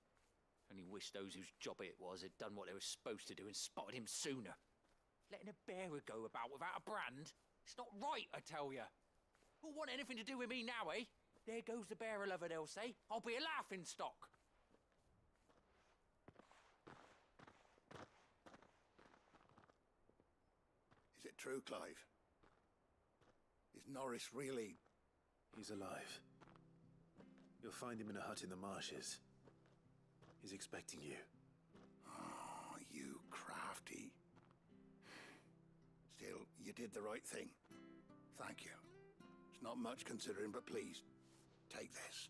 Only wish those whose job it was had done what they were supposed to do and spotted him sooner. Letting a bearer go about without a brand? It's not right, I tell ya. Who'll want anything to do with me now, eh? There goes the bearer lover, they'll say. I'll be a laughing stock. Is it true, Clive? Is Norris really... He's alive. You'll find him in a hut in the marshes. He's expecting you. Oh, you crafty. Still, you did the right thing. Thank you. It's not much considering, but please, take this.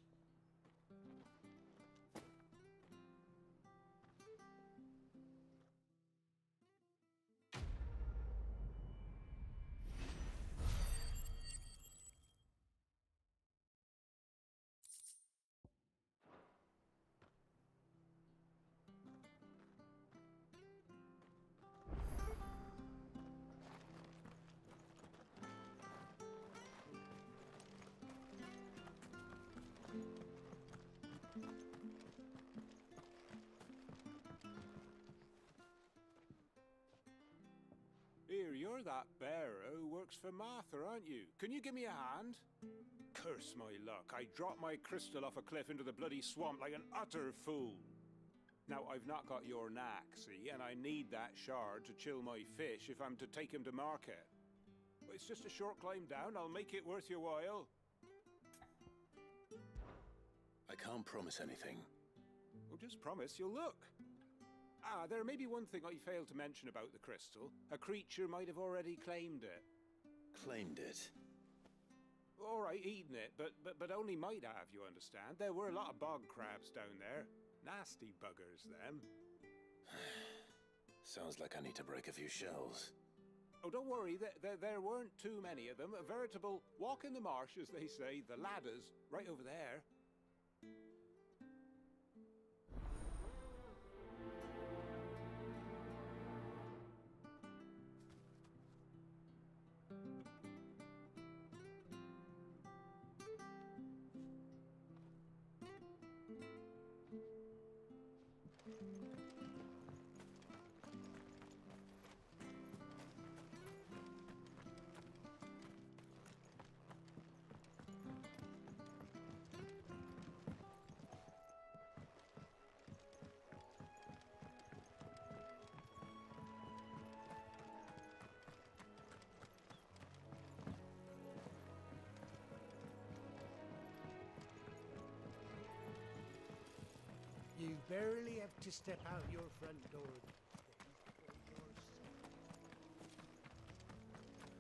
Here, you're that bearer who works for Martha, aren't you? Can you give me a hand? Curse my luck, I dropped my crystal off a cliff into the bloody swamp like an utter fool. Now, I've not got your knack, see, and I need that shard to chill my fish if I'm to take him to market. It's just a short climb down. I'll make it worth your while. I can't promise anything. Well, just promise you'll look. Ah, there may be one thing I failed to mention about the crystal. A creature might have already claimed it. Claimed it? All right, eaten it, but only might have, you understand. There were a lot of bog crabs down there. Nasty buggers, them. Sounds like I need to break a few shells. Oh, don't worry, there weren't too many of them. A veritable walk in the marsh, as they say, the ladders, right over there. You barely have to step out your front door.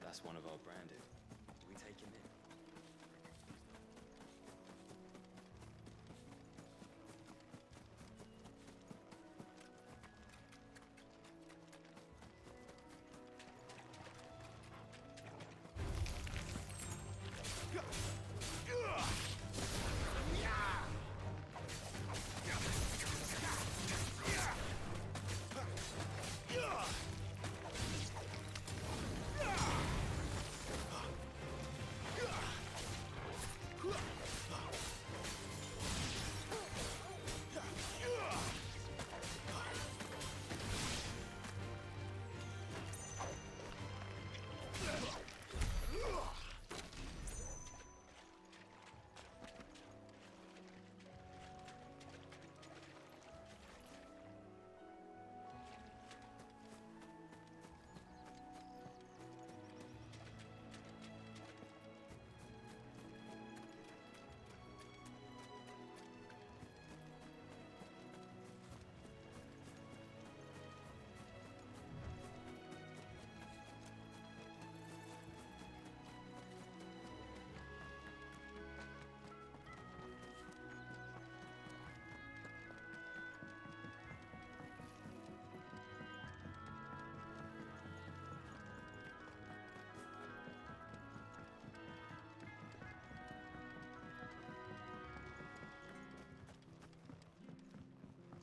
That's one of our branded. Do we take him in?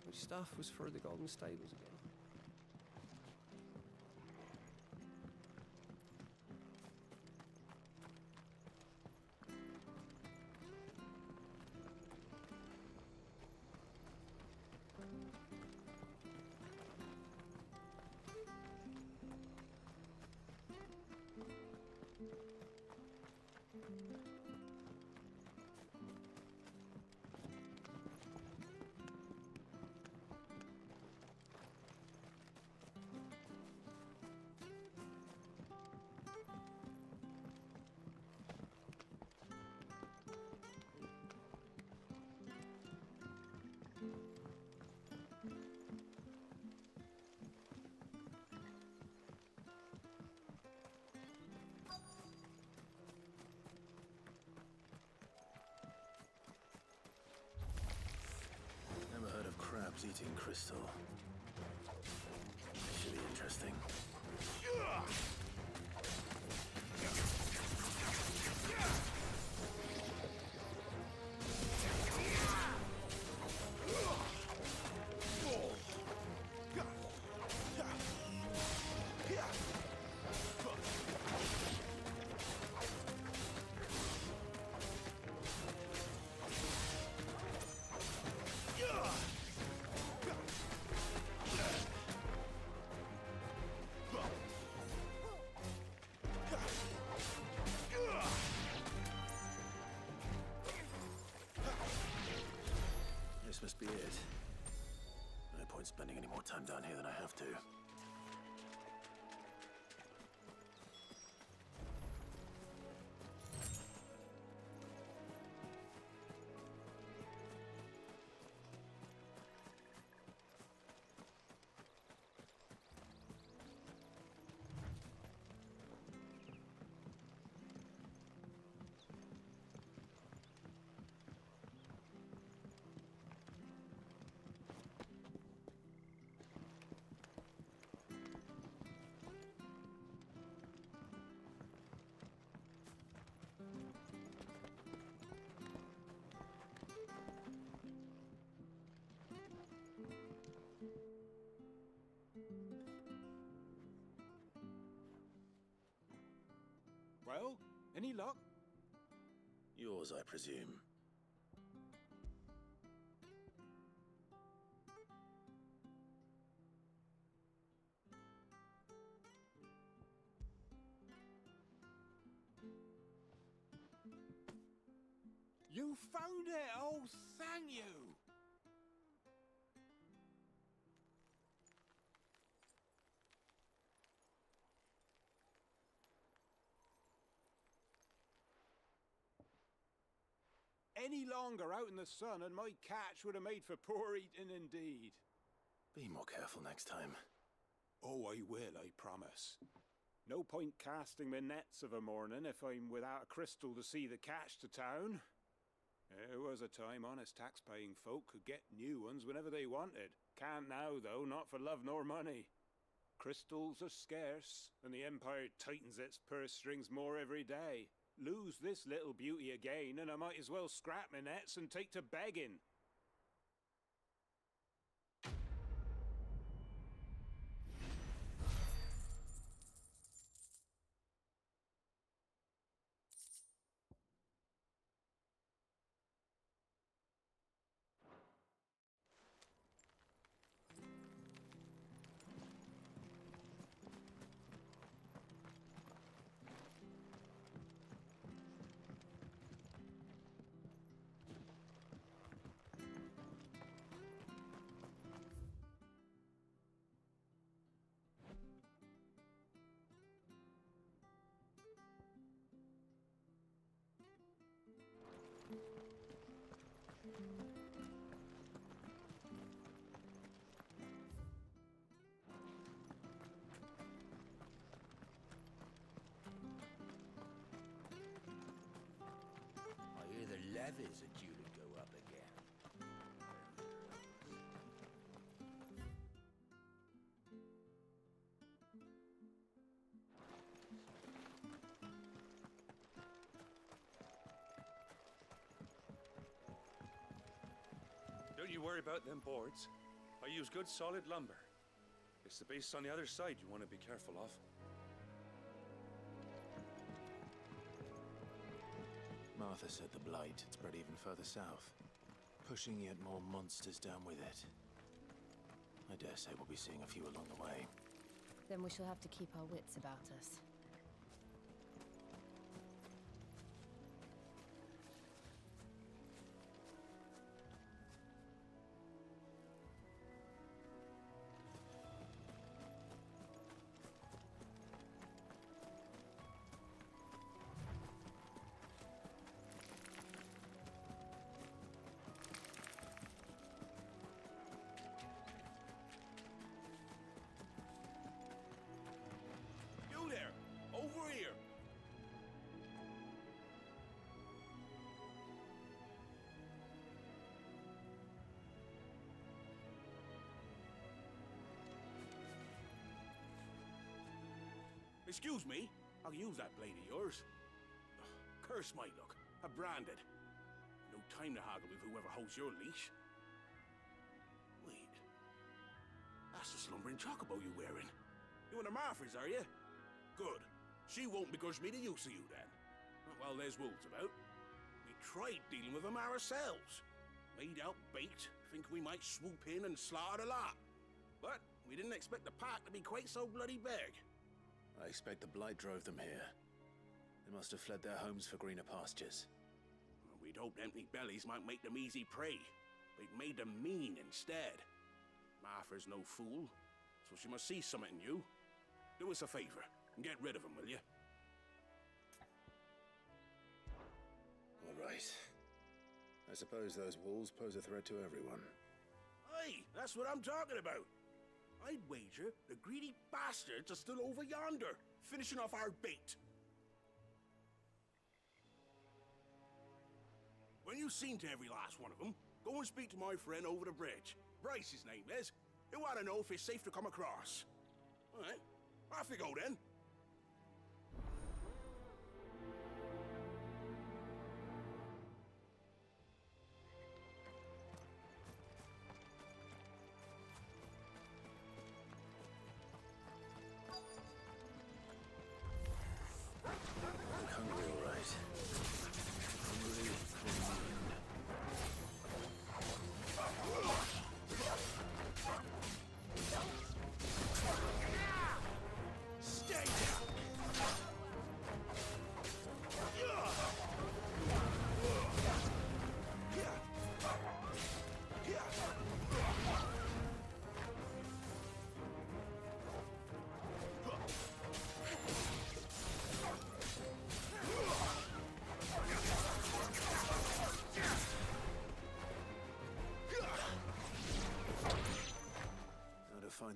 Which staff was for the Golden Stables again? Never heard of crabs eating crystal. Should be interesting. This must be it. No point spending any more time down here than I have to. Any luck? Yours, I presume. You found it! Oh, thank you! Any longer out in the sun and my catch would have made for poor eating indeed. Be more careful next time. Oh, I will, I promise. No point casting my nets of a morning if I'm without a crystal to see the catch to town. There was a time honest tax-paying folk could get new ones whenever they wanted. Can't now, though, not for love nor money. Crystals are scarce, and the Empire tightens its purse strings more every day. Lose this little beauty again, and I might as well scrap my nets and take to begging. I hear the levies are due to go up again. Don't you worry about them boards. I use good solid lumber. It's the base on the other side you want to be careful of. Martha said the blight had spread even further south, pushing yet more monsters down with it. I dare say we'll be seeing a few along the way. Then we shall have to keep our wits about us. You there! Over here! Excuse me, I'll use that blade of yours. Ugh, curse my luck, I'm branded. No time to haggle with whoever holds your leash. Wait, that's the slumbering chocobo you're wearing. You and the Marfors, are you? Good. She won't begrudge me the use of you then. Well, there's wolves about. We tried dealing with them ourselves. Made out baked, think we might swoop in and slaughter the lot. But we didn't expect the pack to be quite so bloody big. I expect the blight drove them here. They must have fled their homes for greener pastures. We'd hoped empty bellies might make them easy prey. We'd made them mean instead. Martha's no fool, so she must see something in you. Do us a favor and get rid of them, will you? All right. I suppose those wolves pose a threat to everyone. Aye, that's what I'm talking about. I'd wager the greedy bastards are still over yonder, finishing off our bait. When you've seen to every last one of them, go and speak to my friend over the bridge. Bryce, his name is. He want to know if it's safe to come across. All right, off you go then. Look hungry, all right.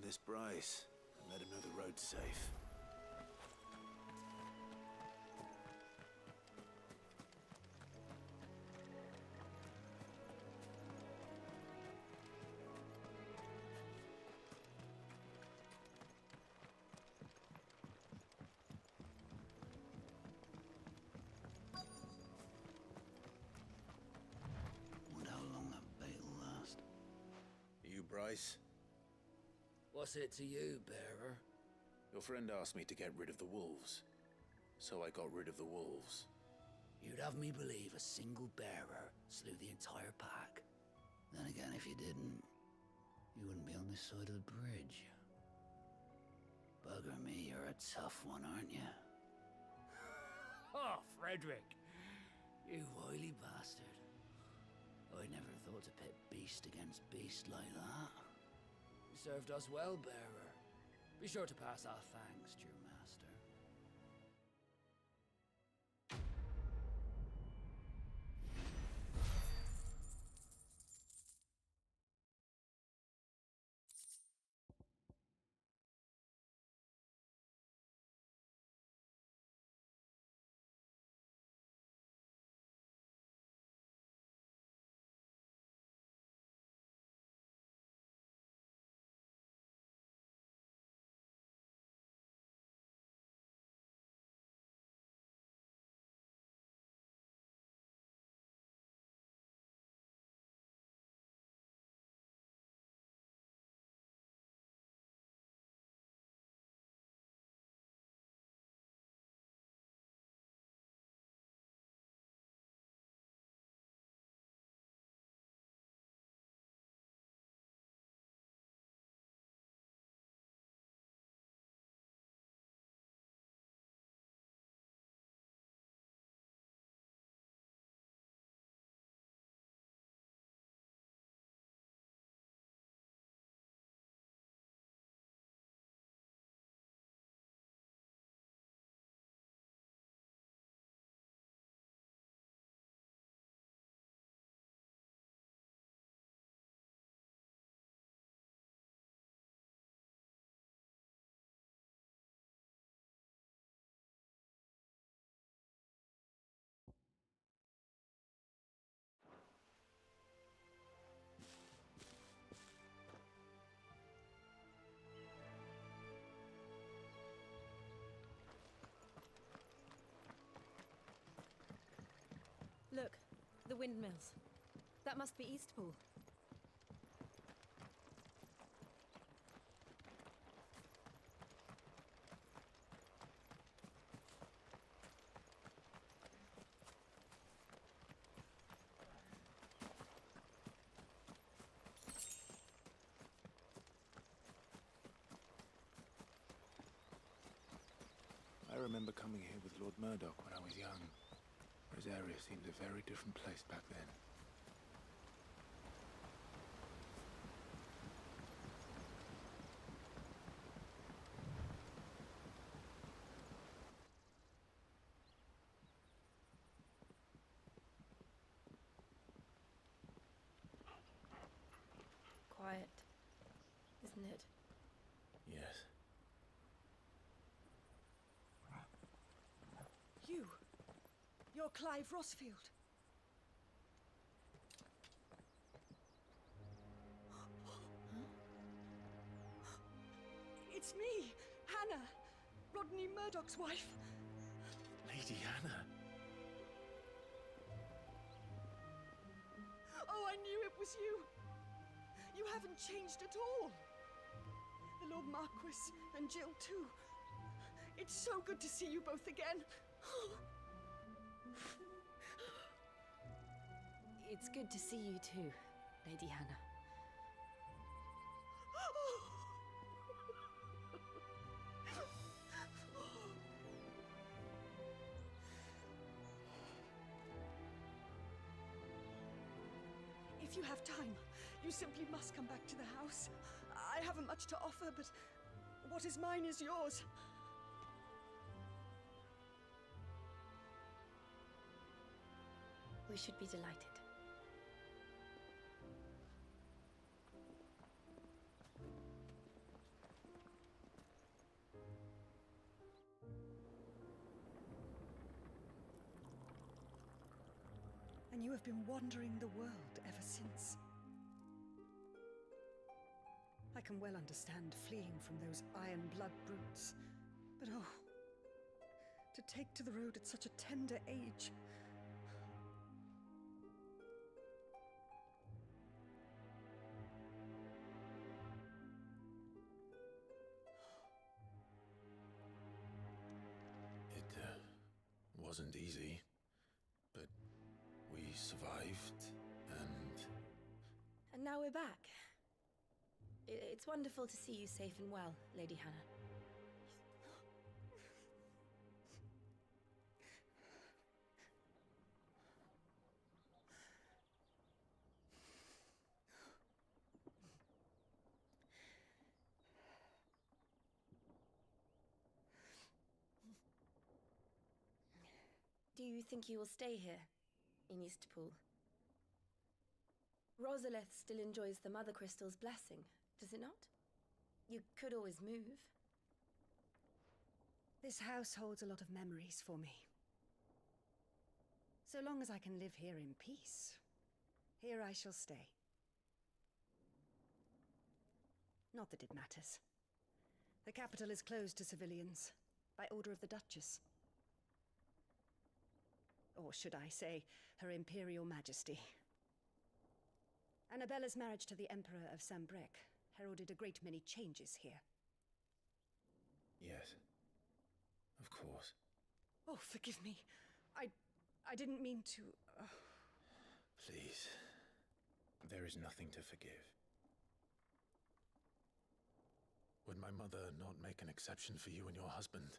this Bryce and let him know the road's safe. Wonder how long that bait'll last. You, Bryce? What's it to you, bearer? Your friend asked me to get rid of the wolves, so I got rid of the wolves. You'd have me believe a single bearer slew the entire pack. Then again, if you didn't, you wouldn't be on this side of the bridge. Bugger me, you're a tough one, aren't you? Oh, Frederick! You wily bastard. I never thought to pit beast against beast like that. You served us well, bearer. Be sure to pass our thanks to your master. Look, the windmills. That must be Eastpool. I remember coming here with Lord Murdoch when I was young. Rosaria seemed a very different place back then. Quiet, isn't it? Yes. You're Clive Rossfield. It's me, Hannah, Rodney Murdoch's wife. Lady Hannah. Oh, I knew it was you. You haven't changed at all. The Lord Marquis and Jill too. It's so good to see you both again. It's good to see you too, Lady Hannah. If you have time, you simply must come back to the house. I haven't much to offer, but what is mine is yours. We should be delighted. you have been wandering the world ever since. I can well understand fleeing from those iron blood brutes, but oh, to take to the road at such a tender age. Wasn't easy, but we survived, and... And now we're back. It's wonderful to see you safe and well, Lady Hannah. Do you think you will stay here, in Eastpool? Rosalith still enjoys the Mother Crystal's blessing, does it not? You could always move. This house holds a lot of memories for me. So long as I can live here in peace, here I shall stay. Not that it matters. The capital is closed to civilians, by order of the Duchess. Or should I say, Her Imperial Majesty. Annabella's marriage to the Emperor of Sambrec heralded a great many changes here. Yes, of course. Oh, forgive me. I didn't mean to... Please, there is nothing to forgive. Would my mother not make an exception for you and your husband?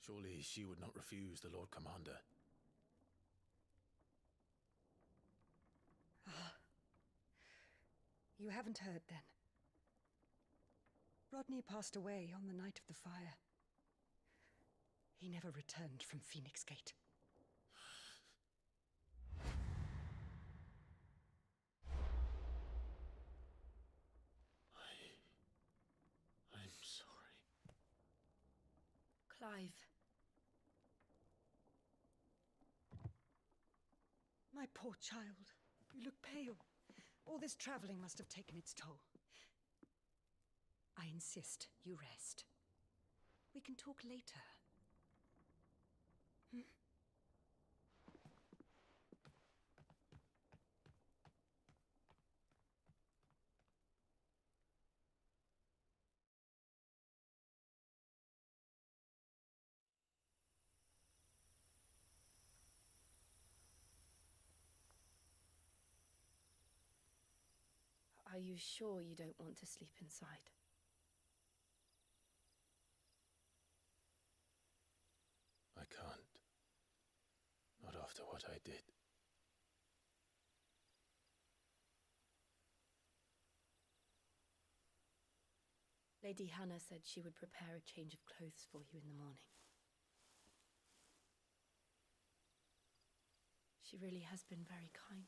Surely she would not refuse the Lord Commander. You haven't heard, then. Rodney passed away on the night of the fire. He never returned from Phoenix Gate. I'm sorry. Clive. My poor child. You look pale. All this traveling must have taken its toll. I insist you rest. We can talk later. Hmm? Are you sure you don't want to sleep inside? I can't. Not after what I did. Lady Hannah said she would prepare a change of clothes for you in the morning. She really has been very kind.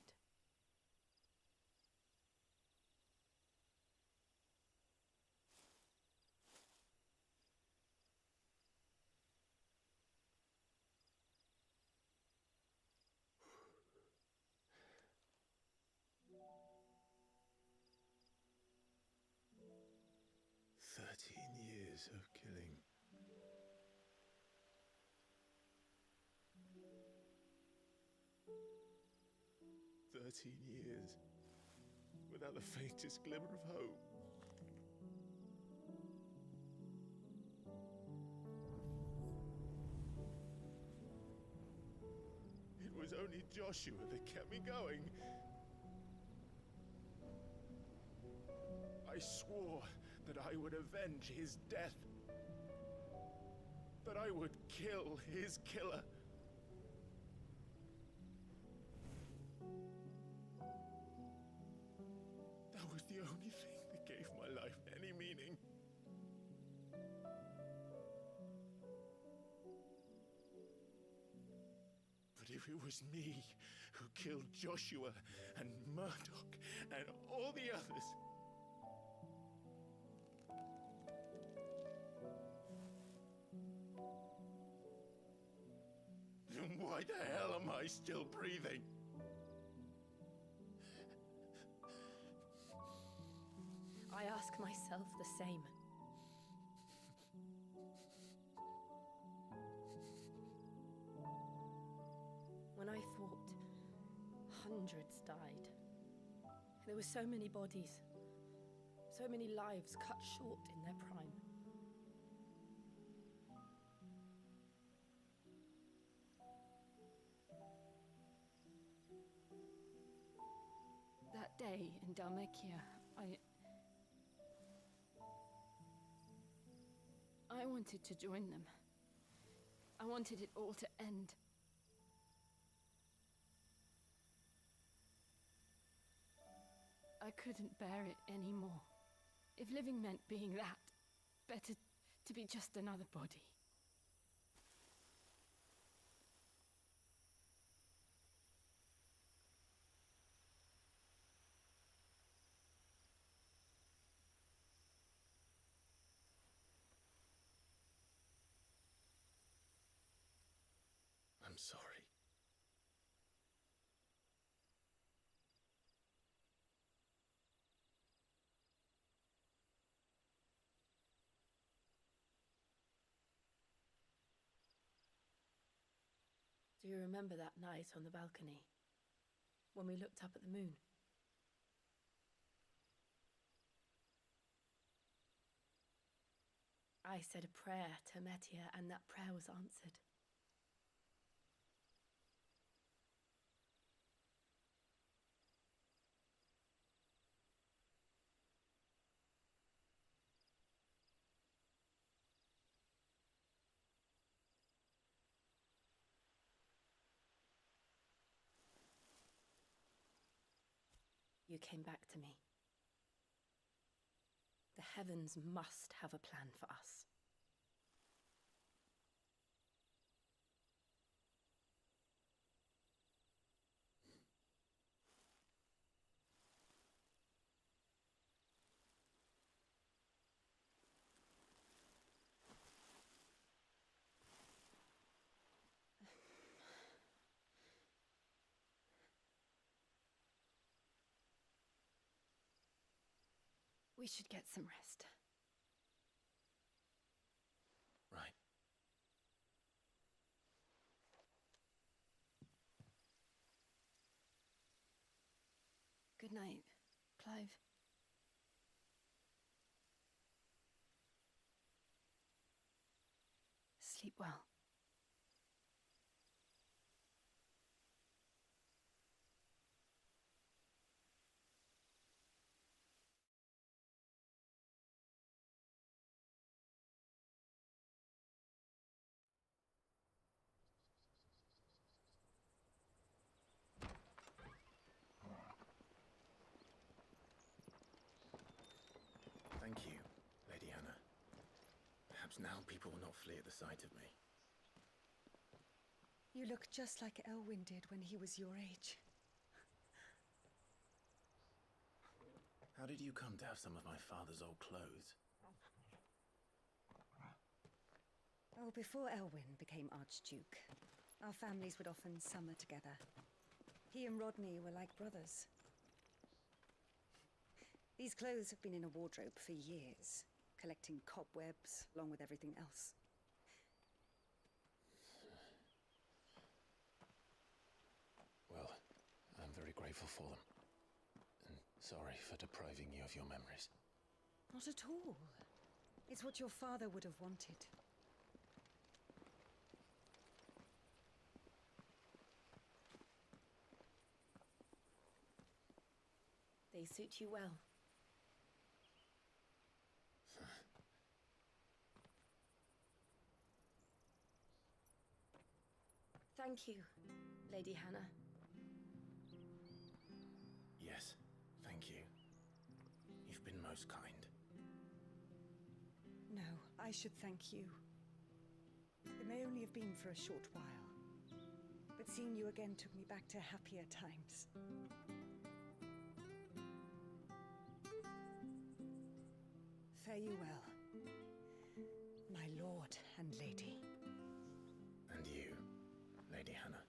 Years of killing. 13 years without the faintest glimmer of hope. It was only Joshua that kept me going. I swore that I would avenge his death. That I would kill his killer. That was the only thing that gave my life any meaning. But if it was me who killed Joshua and Murdoch and all the others, then why the hell am I still breathing? ask myself the same. When I thought hundreds died, there were so many bodies, so many lives cut short in their prime. That day in Dalmekia, I wanted to join them. I wanted it all to end. I couldn't bear it anymore. If living meant being that, better to be just another body. I'm sorry. Do you remember that night on the balcony, when we looked up at the moon? I said a prayer to Metia, and that prayer was answered. You came back to me. The heavens must have a plan for us. We should get some rest. Right. Good night, Clive. Sleep well. Thank you, Lady Hannah. Perhaps now people will not flee at the sight of me. You look just like Elwyn did when he was your age. How did you come to have some of my father's old clothes? Oh, before Elwyn became Archduke, our families would often summer together. He and Rodney were like brothers. These clothes have been in a wardrobe for years, collecting cobwebs along with everything else. Well, I'm very grateful for them. And sorry for depriving you of your memories. Not at all. It's what your father would have wanted. They suit you well. Thank you, Lady Hannah. Yes, thank you. You've been most kind. No, I should thank you. It may only have been for a short while, but seeing you again took me back to happier times. Fare you well, my lord and lady. And you, Lady Hannah.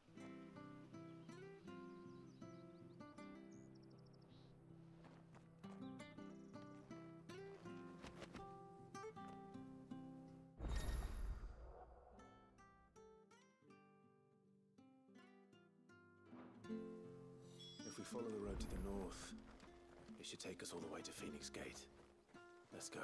follow the road to the north. It should take us all the way to Phoenix Gate. Let's go.